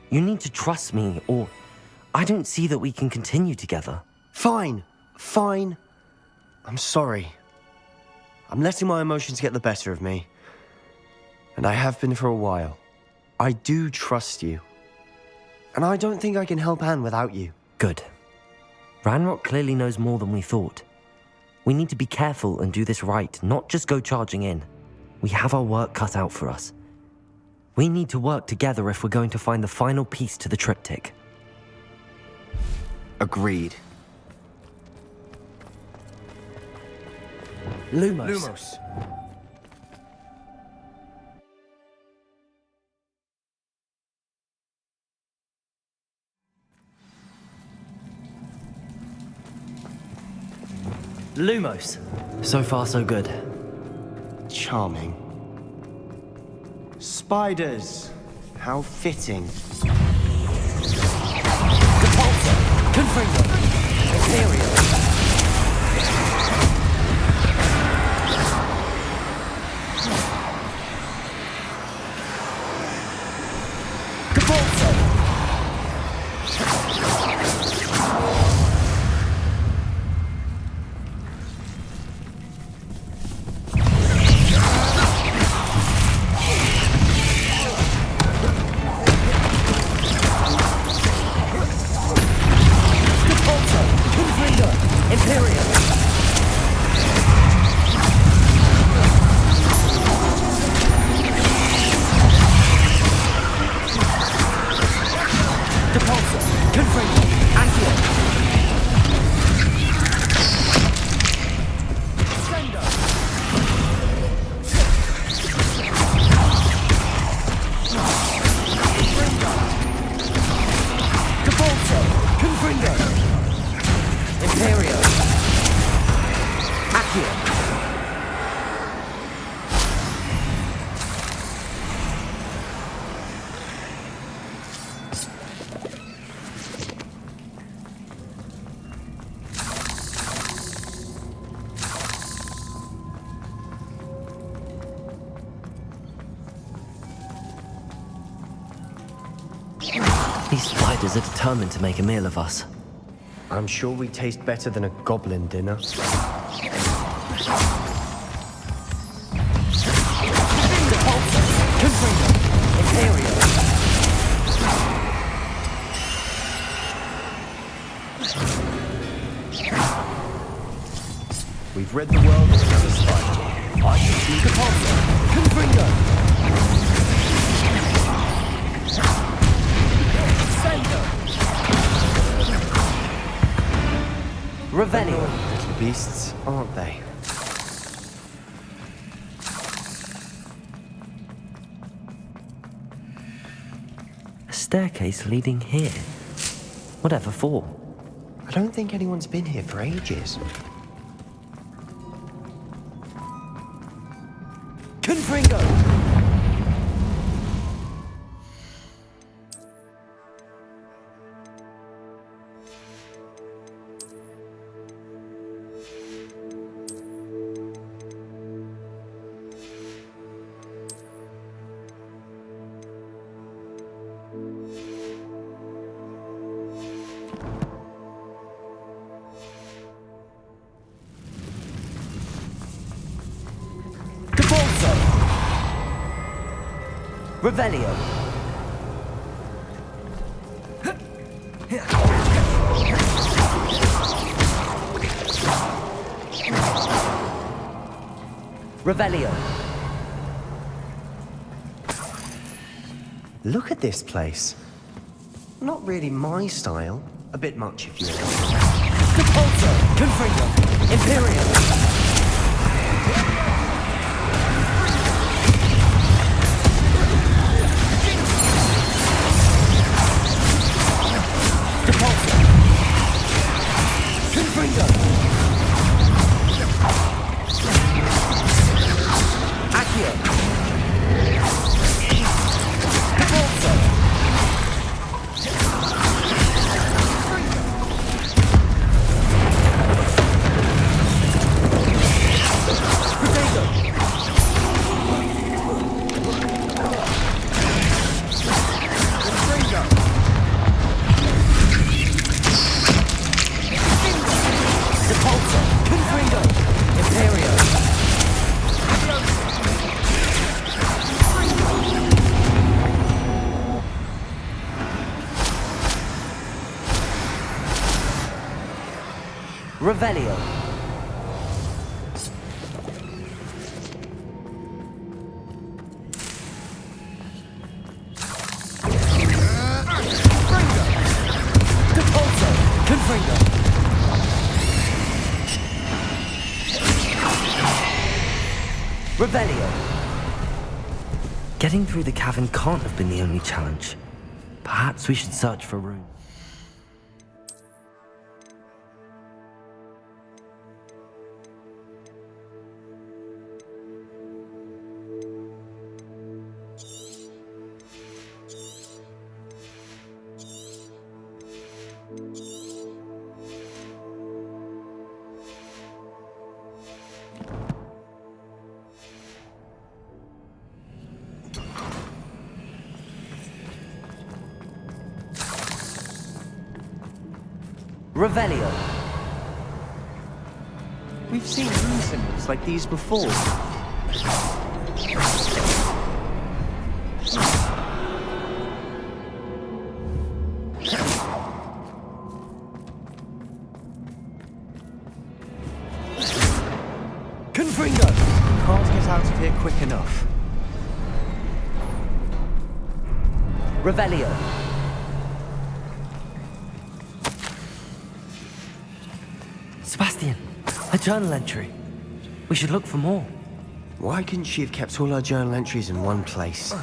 Speaker 2: You need to trust me, or I don't see that we can continue together.
Speaker 18: Fine. I'm sorry. I'm letting my emotions get the better of me. And I have been for a while. I do trust you. And I don't think I can help Anne without you.
Speaker 2: Good. Ranrock clearly knows more than we thought. We need to be careful and do this right, not just go charging in. We have our work cut out for us. We need to work together if we're going to find the final piece to the triptych.
Speaker 18: Agreed.
Speaker 2: Lumos. Lumos. So far, so good.
Speaker 18: Charming. Spiders. How fitting.
Speaker 2: Depulso. Confringo. Imperial. These spiders are determined to make a meal of us.
Speaker 18: I'm sure we taste better than a goblin dinner. We've rid the world of another spider. I can see the pulsar. Confringo!
Speaker 2: Revelio.
Speaker 18: Little beasts, aren't they?
Speaker 2: A staircase leading here. Whatever for?
Speaker 18: I don't think anyone's been here for ages.
Speaker 2: Confringo! Revelio. Revelio.
Speaker 18: Look at this place. Not really my style. A bit much if you will.
Speaker 2: Depulso. Confringo. Imperial. Revelio. Depulso. Confringo. Revelio. Getting through the cavern can't have been the only challenge. Perhaps we should search for room. Revelio.
Speaker 18: We've seen rune symbols like these before.
Speaker 2: Confringo!
Speaker 18: Can't get out of here quick enough.
Speaker 2: Revelio. Sebastian, a journal entry. We should look for more.
Speaker 18: Why couldn't she have kept all her journal entries in one place?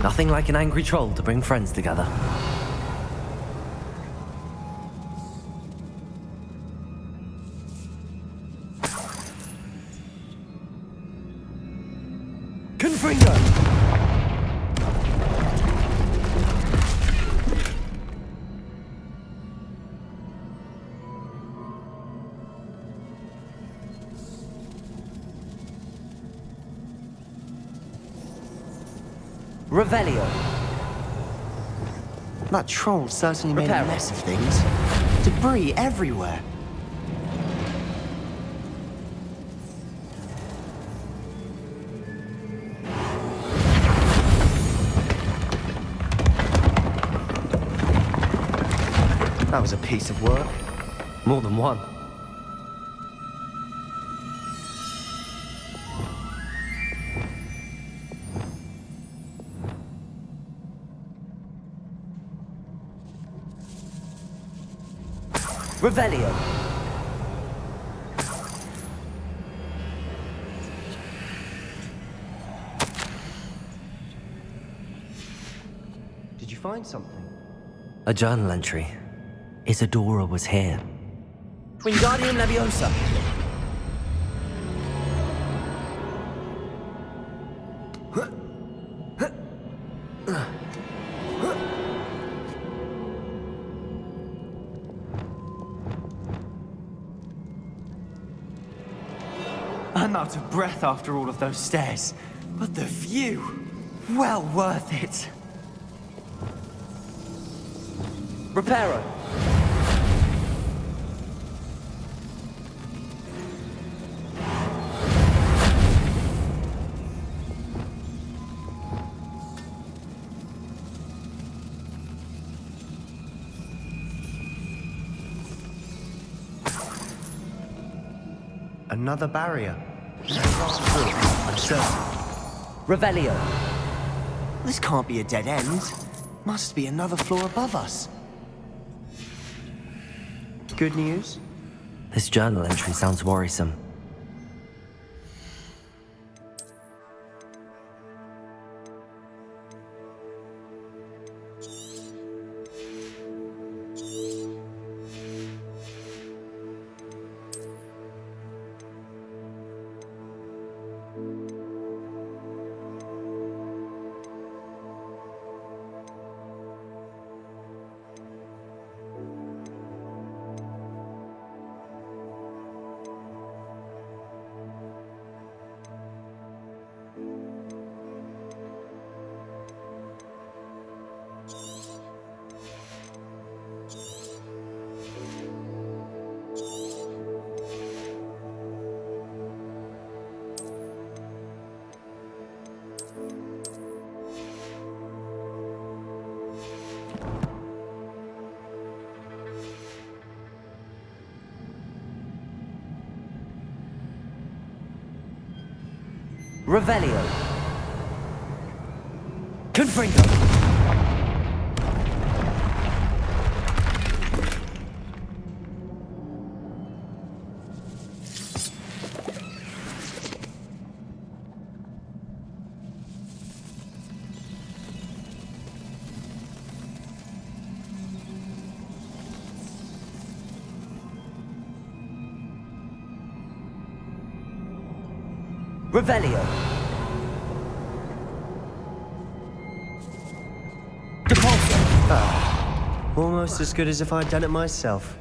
Speaker 2: Nothing like an angry troll to bring friends together.
Speaker 18: Confringo!
Speaker 2: Revelio.
Speaker 18: That troll certainly made
Speaker 2: Repair.
Speaker 18: a mess of things. Debris everywhere. That was a piece of work.
Speaker 2: More than one. Revelio.
Speaker 18: Did you find something?
Speaker 2: A journal entry. Isadora was here.
Speaker 18: Wingardium Leviosa. I'm out of breath after all of those stairs, but the view, well worth it.
Speaker 2: Reparo.
Speaker 18: Another barrier. I'm certain.
Speaker 2: Revelio.
Speaker 18: This can't be a dead end. Must be another floor above us. Good news?
Speaker 2: This journal entry sounds worrisome. Revelio. Confringo. Revelio.
Speaker 18: Almost as good as if I'd done it myself.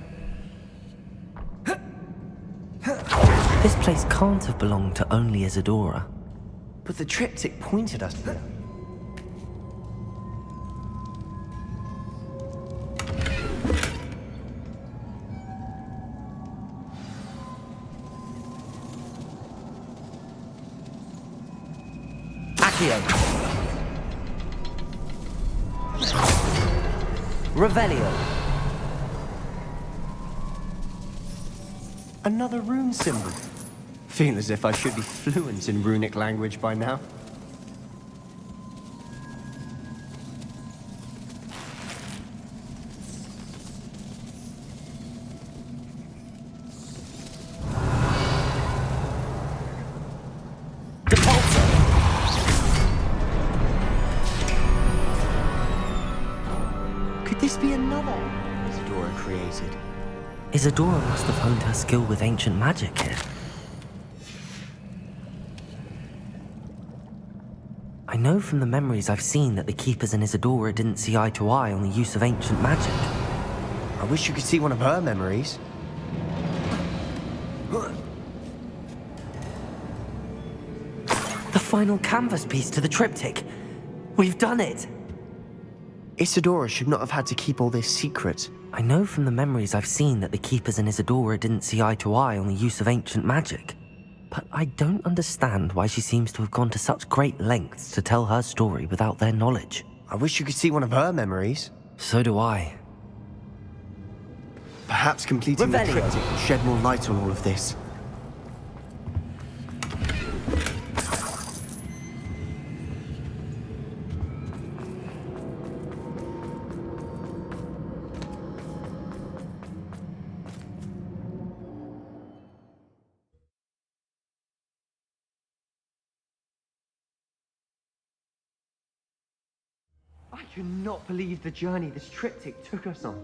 Speaker 2: This place can't have belonged to only Isadora.
Speaker 18: But the triptych pointed us here.
Speaker 2: Accio. Revelio.
Speaker 18: Another rune symbol. Feel as if I should be fluent in runic language by now. created.
Speaker 2: Isadora must have honed her skill with ancient magic here. I know from the memories I've seen that the Keepers and Isadora didn't see eye to eye on the use of ancient magic.
Speaker 18: I wish you could see one of her memories.
Speaker 2: The final canvas piece to the triptych. We've done it!
Speaker 18: Isadora should not have had to keep all this secret.
Speaker 2: I know from the memories I've seen that the Keepers and Isadora didn't see eye to eye on the use of ancient magic. But I don't understand why she seems to have gone to such great lengths to tell her story without their knowledge.
Speaker 18: I wish you could see one of her memories.
Speaker 2: So do I.
Speaker 18: Perhaps completing the triptych will shed more light on all of this.
Speaker 17: I cannot believe the journey this triptych took us on.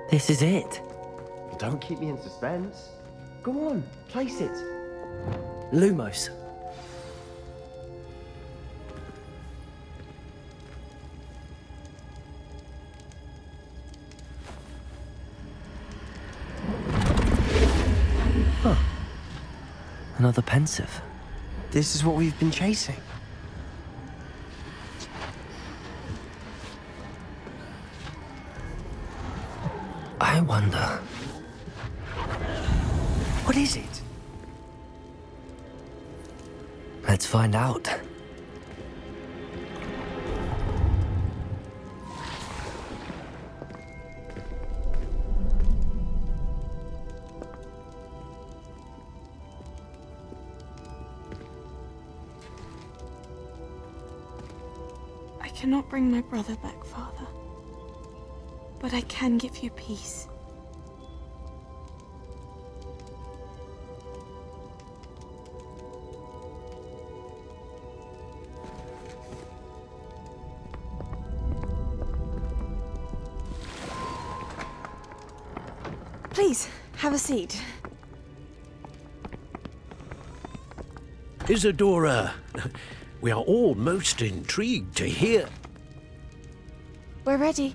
Speaker 2: This is it.
Speaker 17: Don't keep me in suspense. Go on, place it.
Speaker 2: Lumos. Huh. Another pensive.
Speaker 18: This is what we've been chasing.
Speaker 2: I wonder...
Speaker 18: What is it?
Speaker 2: Let's find out.
Speaker 12: I cannot bring my brother back, Father. But I can give you peace. Please, have a seat.
Speaker 16: Isadora, we are all most intrigued to hear.
Speaker 12: We're ready.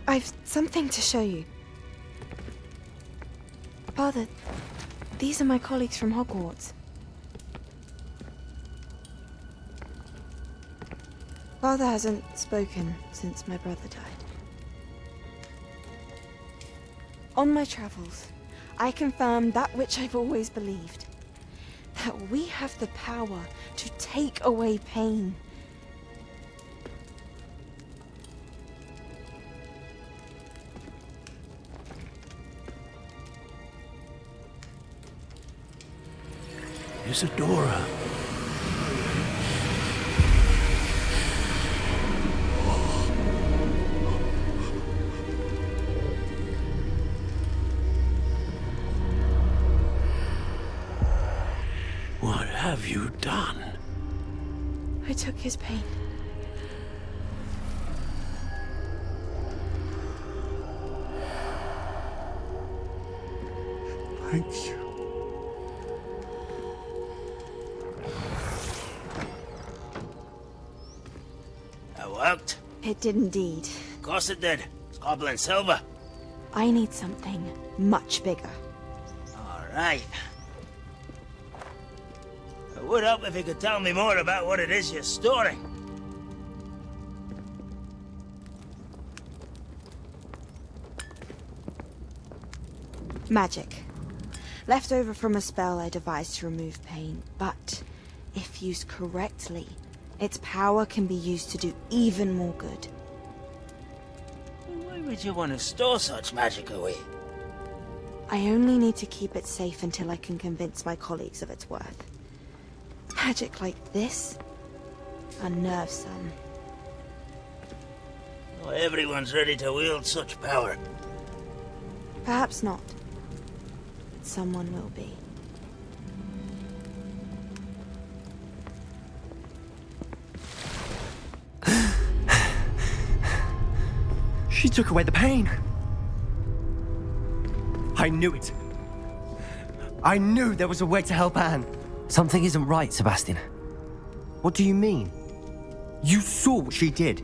Speaker 12: I've something to show you. Father, these are my colleagues from Hogwarts. Father hasn't spoken since my brother died. On my travels, I confirmed that which I've always believed. That we have the power to take away pain.
Speaker 16: Isadora. What have you done?
Speaker 12: I took his pain.
Speaker 5: Thank you.
Speaker 19: That worked?
Speaker 12: It did indeed.
Speaker 19: Of course it did. It's goblin silver.
Speaker 12: I need something much bigger.
Speaker 19: All right. I would help if you could tell me more about what it is you're storing.
Speaker 12: Magic. Left over from a spell I devised to remove pain, but if used correctly, its power can be used to do even more good.
Speaker 19: Why would you want to store such magic away?
Speaker 12: I only need to keep it safe until I can convince my colleagues of its worth. Magic like this unnerves some.
Speaker 19: Not everyone's ready to wield such power.
Speaker 12: Perhaps not. But someone will be.
Speaker 18: She took away the pain. I knew it. I knew there was a way to help Anne.
Speaker 2: Something isn't right, Sebastian.
Speaker 18: What do you mean? You saw what she did.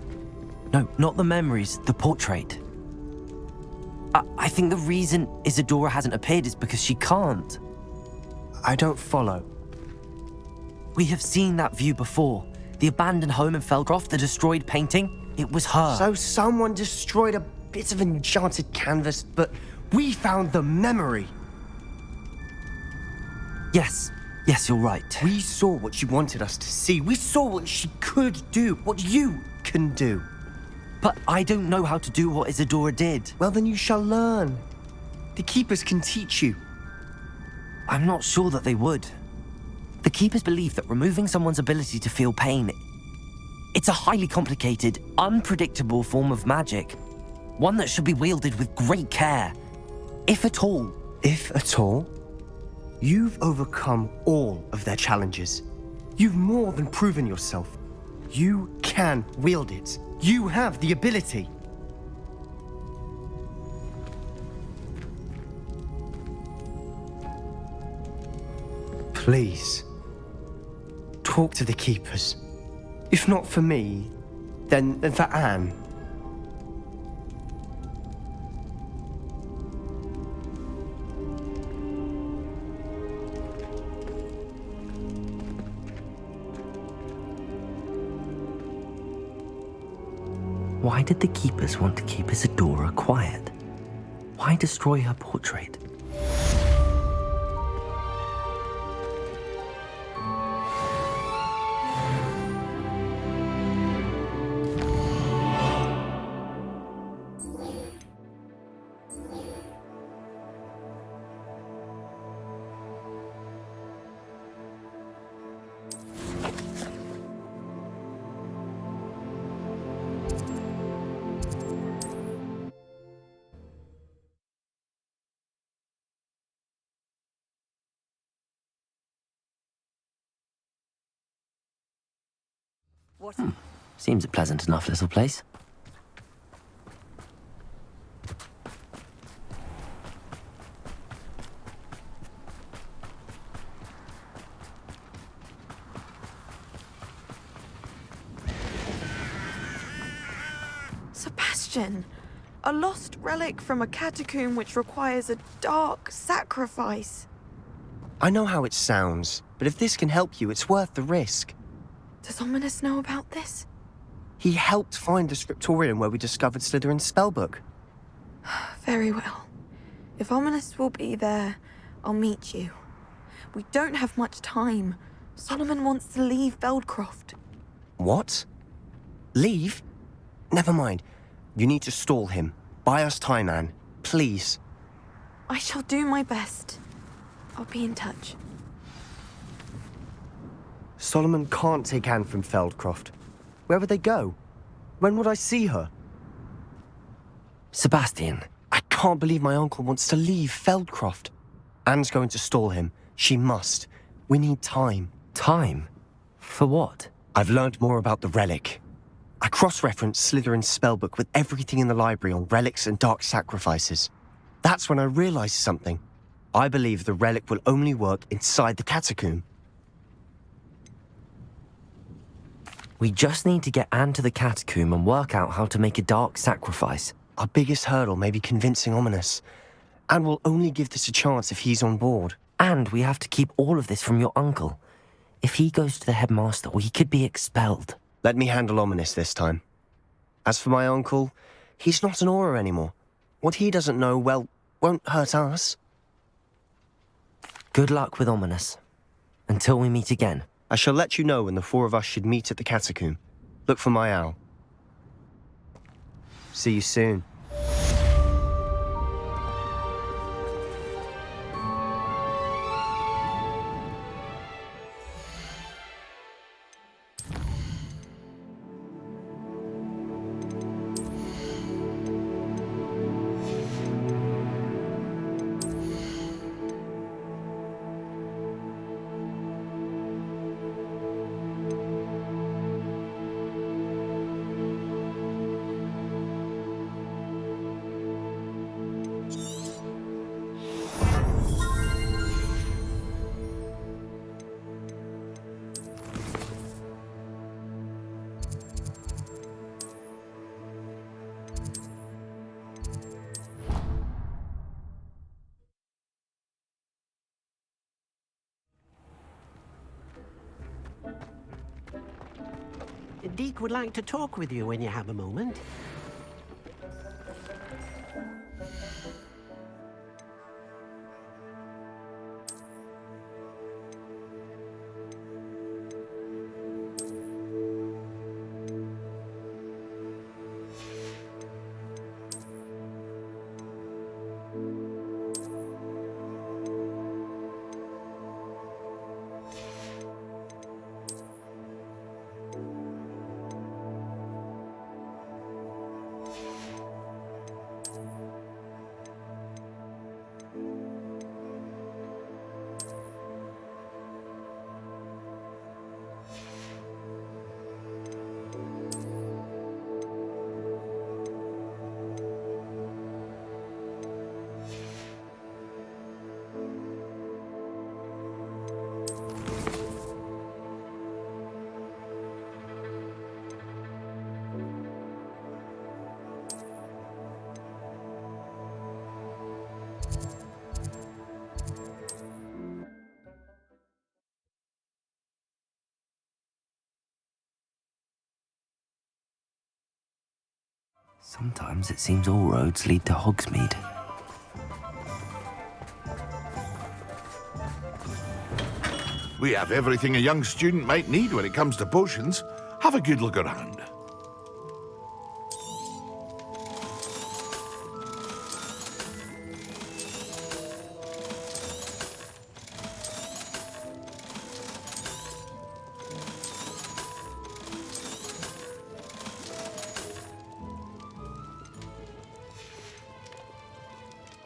Speaker 2: No, not the memories, the portrait. I think the reason Isadora hasn't appeared is because she can't.
Speaker 18: I don't follow.
Speaker 2: We have seen that view before. The abandoned home in Feldcroft, the destroyed painting. It was her.
Speaker 18: So someone destroyed a bit of enchanted canvas, but we found the memory.
Speaker 2: Yes, you're right.
Speaker 18: We saw what she wanted us to see. We saw what she could do, what you can do.
Speaker 2: But I don't know how to do what Isadora did.
Speaker 18: Well, then you shall learn. The Keepers can teach you.
Speaker 2: I'm not sure that they would. The Keepers believe that removing someone's ability to feel pain, it's a highly complicated, unpredictable form of magic. One that should be wielded with great care. If at all.
Speaker 18: If at all? You've overcome all of their challenges. You've more than proven yourself. You can wield it. You have the ability. Please, talk to the Keepers. If not for me, then for Anne.
Speaker 2: Why did the Keepers want to keep Isadora quiet? Why destroy her portrait?
Speaker 14: What?
Speaker 2: Seems a pleasant enough little place.
Speaker 12: Sebastian, a lost relic from a catacomb which requires a dark sacrifice.
Speaker 18: I know how it sounds, but if this can help you, it's worth the risk.
Speaker 12: Does Ominous know about this?
Speaker 18: He helped find the scriptorium where we discovered Slytherin's spellbook.
Speaker 12: Very well. If Ominous will be there, I'll meet you. We don't have much time. Solomon wants to leave Feldcroft.
Speaker 18: What? Leave? Never mind. You need to stall him. Buy us time, Anne. Please.
Speaker 12: I shall do my best. I'll be in touch.
Speaker 18: Solomon can't take Anne from Feldcroft. Where would they go? When would I see her?
Speaker 2: Sebastian.
Speaker 18: I can't believe my uncle wants to leave Feldcroft. Anne's going to stall him. She must. We need time.
Speaker 2: Time? For what?
Speaker 18: I've learned more about the relic. I cross-referenced Slytherin's spellbook with everything in the library on relics and dark sacrifices. That's when I realized something. I believe the relic will only work inside the catacomb.
Speaker 2: We just need to get Anne to the catacomb and work out how to make a dark sacrifice.
Speaker 18: Our biggest hurdle may be convincing Ominous. Anne will only give this a chance if he's on board.
Speaker 2: And we have to keep all of this from your uncle. If he goes to the headmaster, we could be expelled.
Speaker 18: Let me handle Ominous this time. As for my uncle, he's not an Auror anymore. What he doesn't know, well, won't hurt us.
Speaker 2: Good luck with Ominous. Until we meet again.
Speaker 18: I shall let you know when the four of us should meet at the catacomb. Look for my owl. See you soon.
Speaker 20: Deek would like to talk with you when you have a moment.
Speaker 2: Sometimes it seems all roads lead to Hogsmeade.
Speaker 5: We have everything a young student might need when it comes to potions. Have a good look around.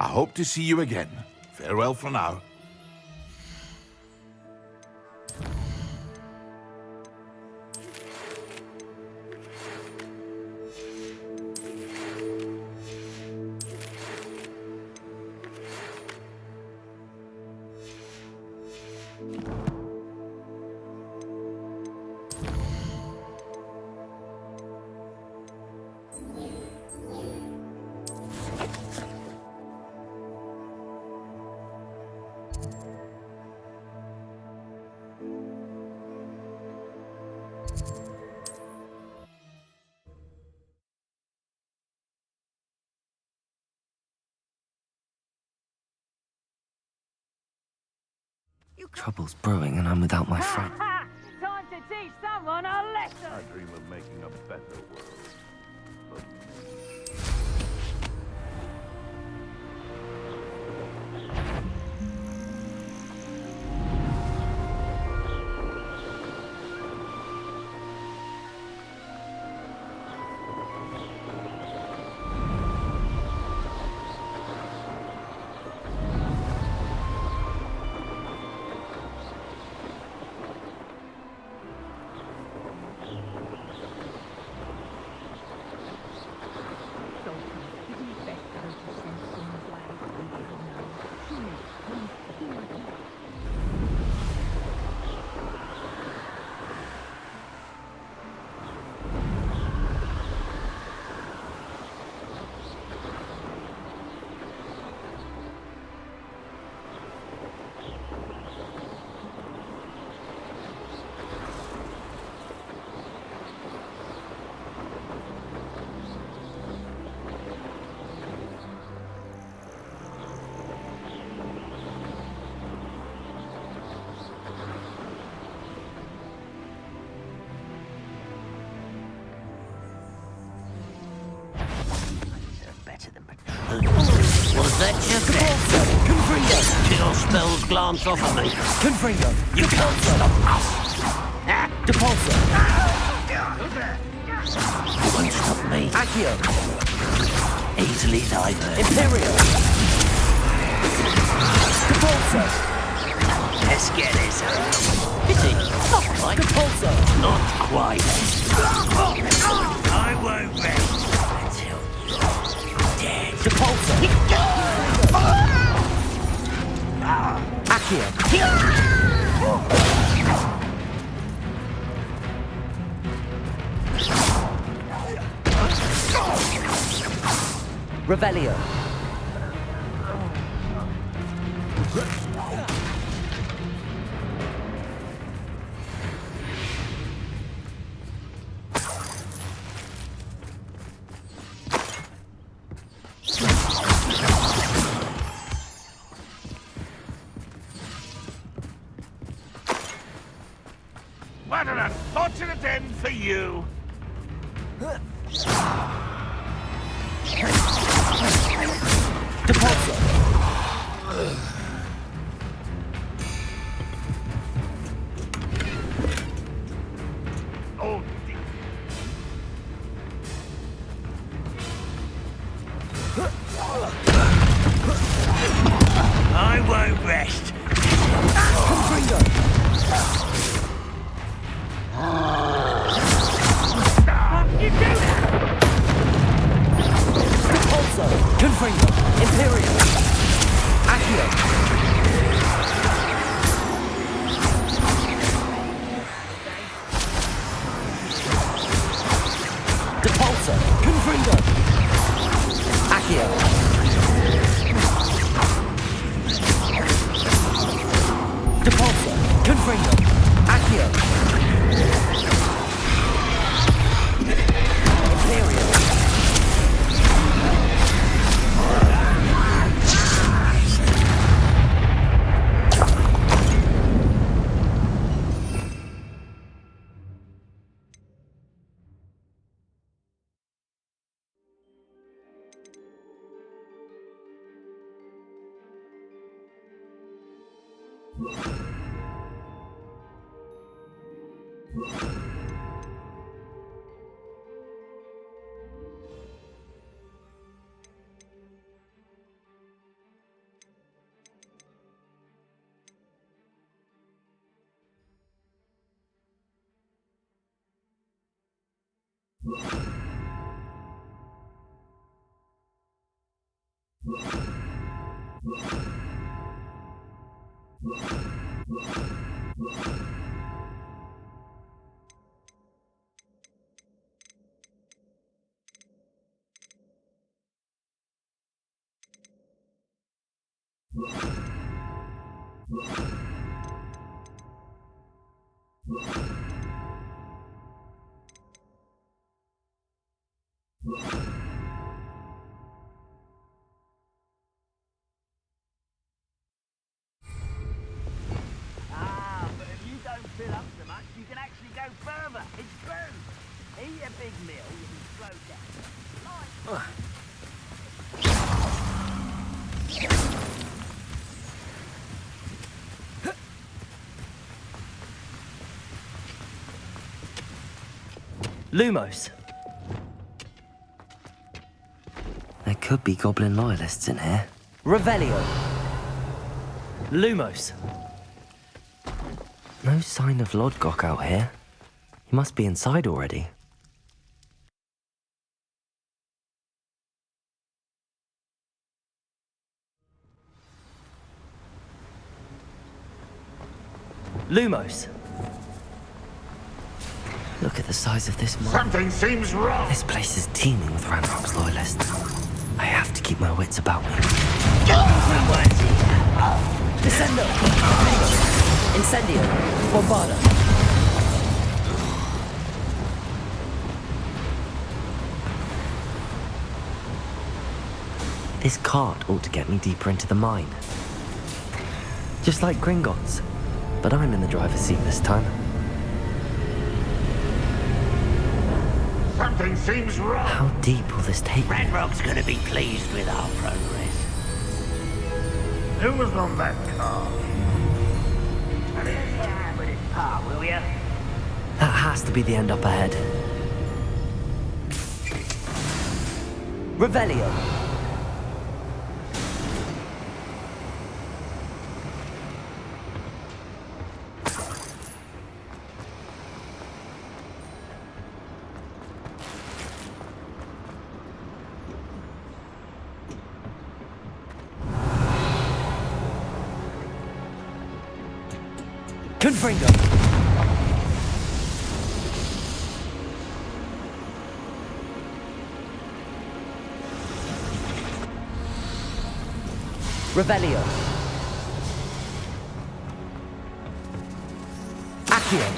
Speaker 5: I hope to see you again. Farewell for now.
Speaker 2: Trouble's brewing and I'm without my friend.
Speaker 15: Time to teach someone a lesson!
Speaker 5: I dream of making a better world.
Speaker 16: Was that just it? Confringo! Kill spells glance off of me.
Speaker 2: Confringo!
Speaker 16: You can't stop us!
Speaker 2: Depulso!
Speaker 16: You won't stop me.
Speaker 2: Accio!
Speaker 16: Easily diverted.
Speaker 2: Imperio! Depulso!
Speaker 16: Let's get this out. Pity. Not quite.
Speaker 2: Depulso!
Speaker 16: Not quite. I won't rest until you're dead.
Speaker 2: Depulso! Accio! Revelio!
Speaker 16: for you. Oh, I won't rest.
Speaker 2: Confringo! Imperial! Accio! Depulso! Confringo! Accio! Depulso! Confringo! Accio! Imperial!
Speaker 15: But if you don't fill up so much, you can actually go further. It's brew. Eat a big meal, you can slow down.
Speaker 2: Lumos!
Speaker 21: There could be goblin loyalists in here.
Speaker 2: Revelio! Lumos!
Speaker 21: No sign of Lodgok out here. He must be inside already.
Speaker 2: Lumos!
Speaker 21: Look at the size of this mine.
Speaker 5: Something seems wrong.
Speaker 21: This place is teeming with Ranrock's loyalists. I have to keep my wits about me.
Speaker 2: Descendo! Incendio! Bombada!
Speaker 21: This cart ought to get me deeper into the mine. Just like Gringotts. But I'm in the driver's seat this time.
Speaker 5: Something seems wrong.
Speaker 21: How deep will this take me?
Speaker 16: Ranrock's gonna be pleased with our progress.
Speaker 19: Who was on that car?
Speaker 15: Have a hand with his part, will ya?
Speaker 21: That has to be the end up ahead.
Speaker 2: Revelio! Confringo! Revelio! Accio!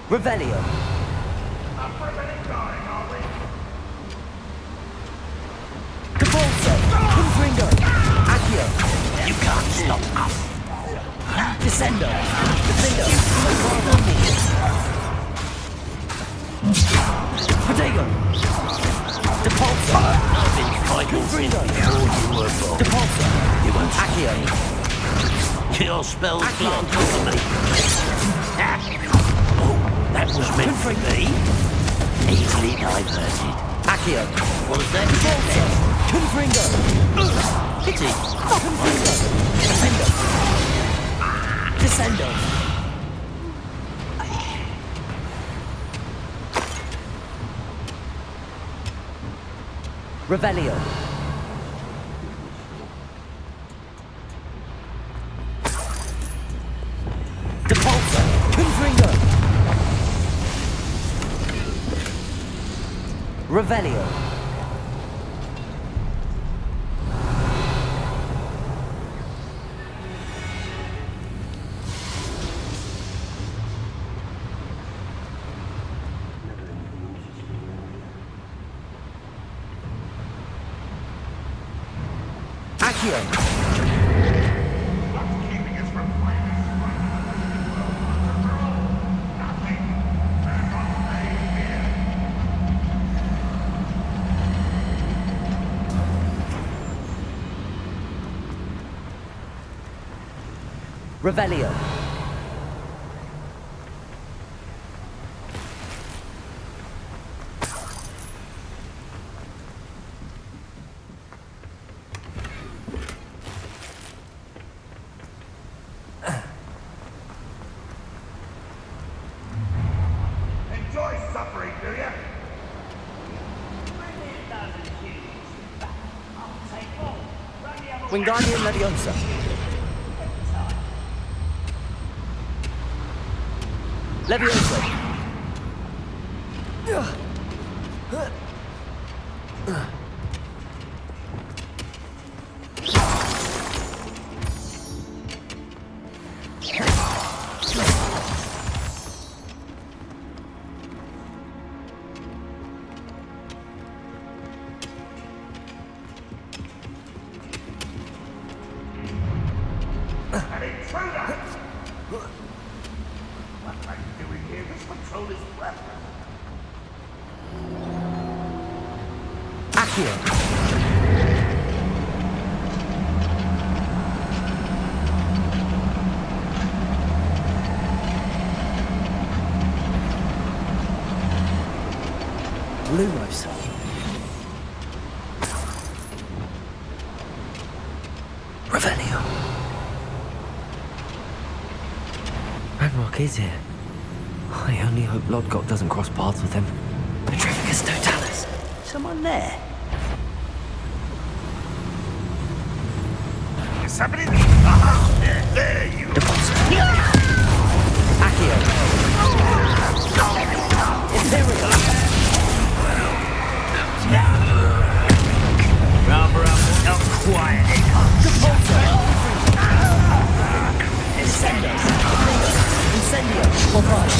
Speaker 2: Revelio!
Speaker 21: Devolso! Confringo! Accio!
Speaker 16: You can't stop us.
Speaker 21: Descendo! Defendo! Protego! Depulso!
Speaker 16: I've been fighting since before you were born.
Speaker 21: Depulso!
Speaker 16: You won't
Speaker 21: Accio!
Speaker 16: Your spells can't cover me. Oh, that was meant for me. Easily diverted.
Speaker 21: Accio!
Speaker 16: Was that your best?
Speaker 21: Confringo!
Speaker 16: Pity.
Speaker 21: Confringo! Defendo! Descendo! Revelio! Depulso! Confringo! Revelio! Accio! Revelio!
Speaker 5: Enjoy suffering, do you?
Speaker 21: Wingardium Leviosa! Leviosa!
Speaker 5: An intruder! What are you doing here? This patrol is worthless.
Speaker 21: Accio! Lumos!
Speaker 2: Revelio. Ranrock is here. I only hope Lodgok doesn't cross paths with him. Petrificus Totalis.
Speaker 16: Someone there?
Speaker 5: Is somebody there? Aha! There you are.
Speaker 21: Accio! Imperial!
Speaker 19: Rather up quietly.
Speaker 21: Depulso! Descendo! Incendio! Bombard!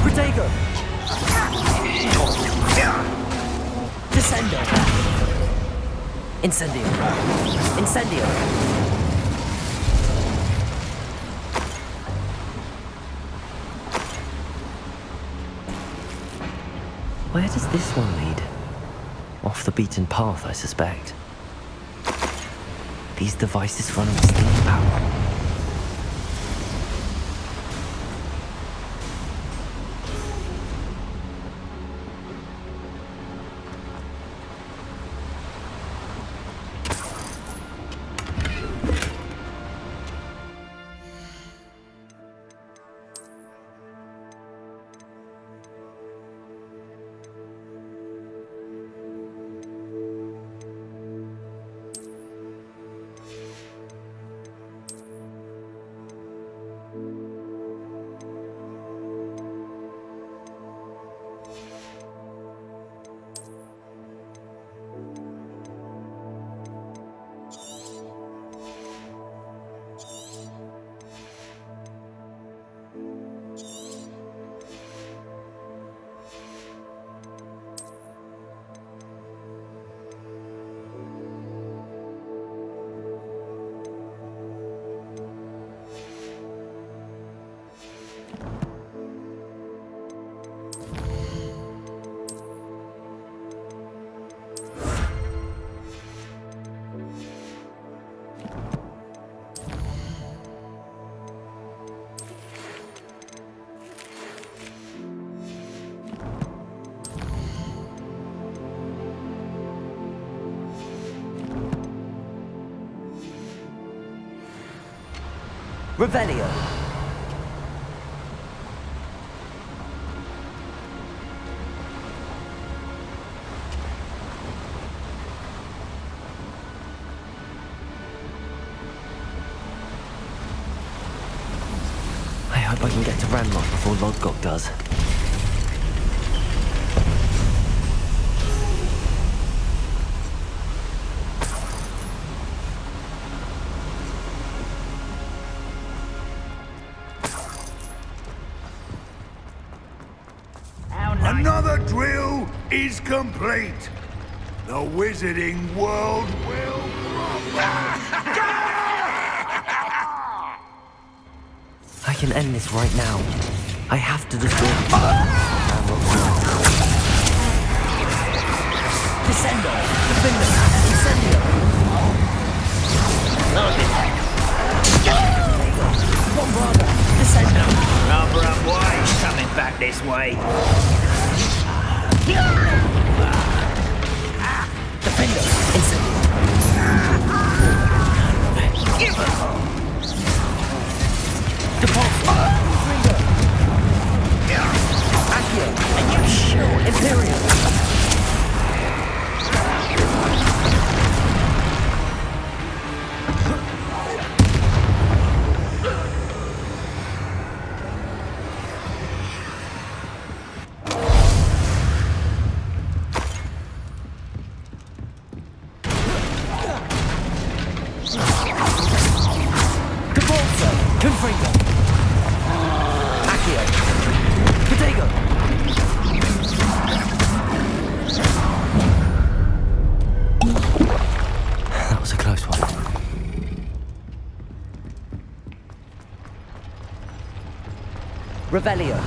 Speaker 21: Protego! Descendo! Incendio! Incendio!
Speaker 2: Where does this one lead? Off the beaten path, I suspect. These devices run on steam power. Revelio. I hope I can get to Ranrock before Lodgok does.
Speaker 7: Another drill is complete. The wizarding world will
Speaker 2: I can end this right now. I have to destroy
Speaker 15: Descendo! Defender! Incendio! Bombarda! Descendo! Rubber up wide, coming back this way. Defender! Incendio! Give her! Depulso! Accio! And you sure Imperial!
Speaker 2: That was a close one. Revelio.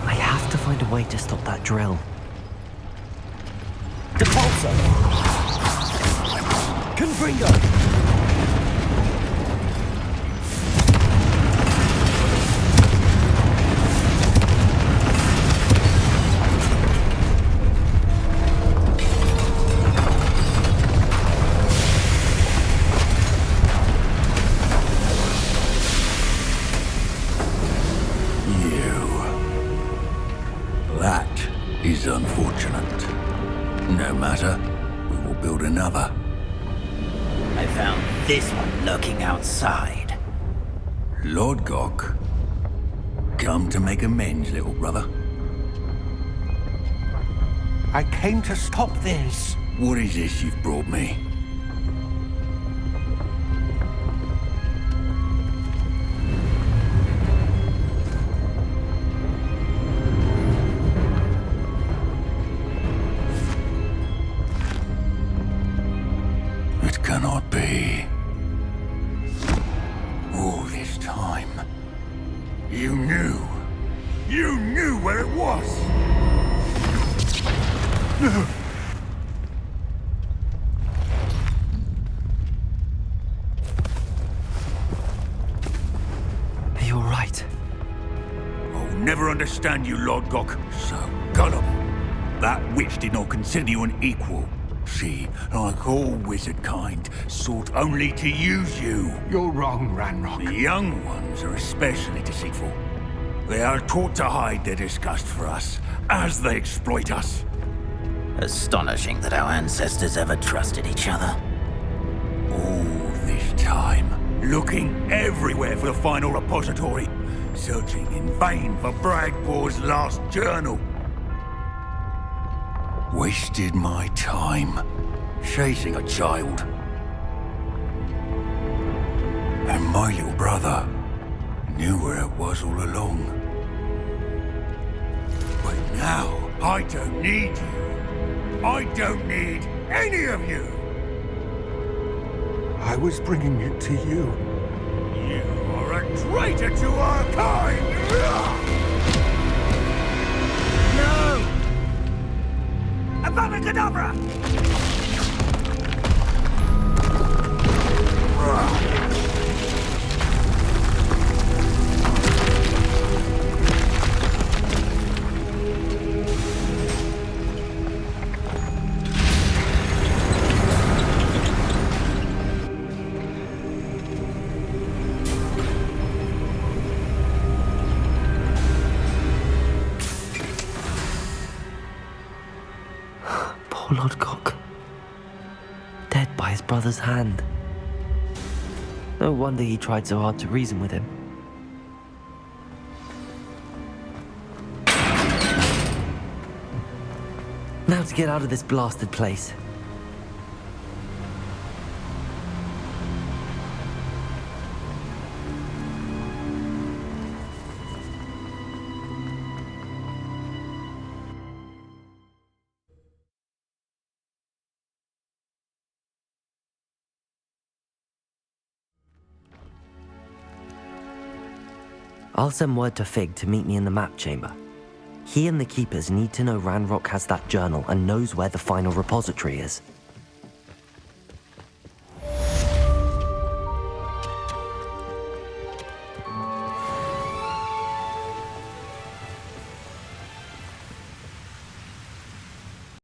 Speaker 2: I have to find a way to stop that drill.
Speaker 15: Depulso! Confringo!
Speaker 7: That is unfortunate. No matter, we will build another.
Speaker 15: I found this one lurking outside.
Speaker 7: Lodgok, come to make amends, little brother.
Speaker 5: I came to stop this.
Speaker 7: What is this you've brought me? It cannot be. All this time, you knew where it was!
Speaker 2: Are you alright?
Speaker 7: I'll never understand you, Lodgok. So gullible. That witch did not consider you an equal. She, like all wizard kind, sought only to use you.
Speaker 5: You're wrong, Ranrock.
Speaker 7: The young ones are especially deceitful. They are taught to hide their disgust for us, as they exploit us.
Speaker 15: Astonishing that our ancestors ever trusted each other.
Speaker 7: All this time, looking everywhere for the final repository, searching in vain for Bragpor's last journal. Wasted my time chasing a child. And my little brother knew where it was all along. But now, I don't need you. I don't need any of you.
Speaker 5: I was bringing it to you.
Speaker 7: You are a traitor to our kind!
Speaker 15: No! Avada Kedavra!
Speaker 21: brother's hand. No wonder he tried so hard to reason with him. Now to get out of this blasted place. I'll send word to Fig to meet me in the map chamber. He and the Keepers need to know Ranrock has that journal and knows where the final repository is.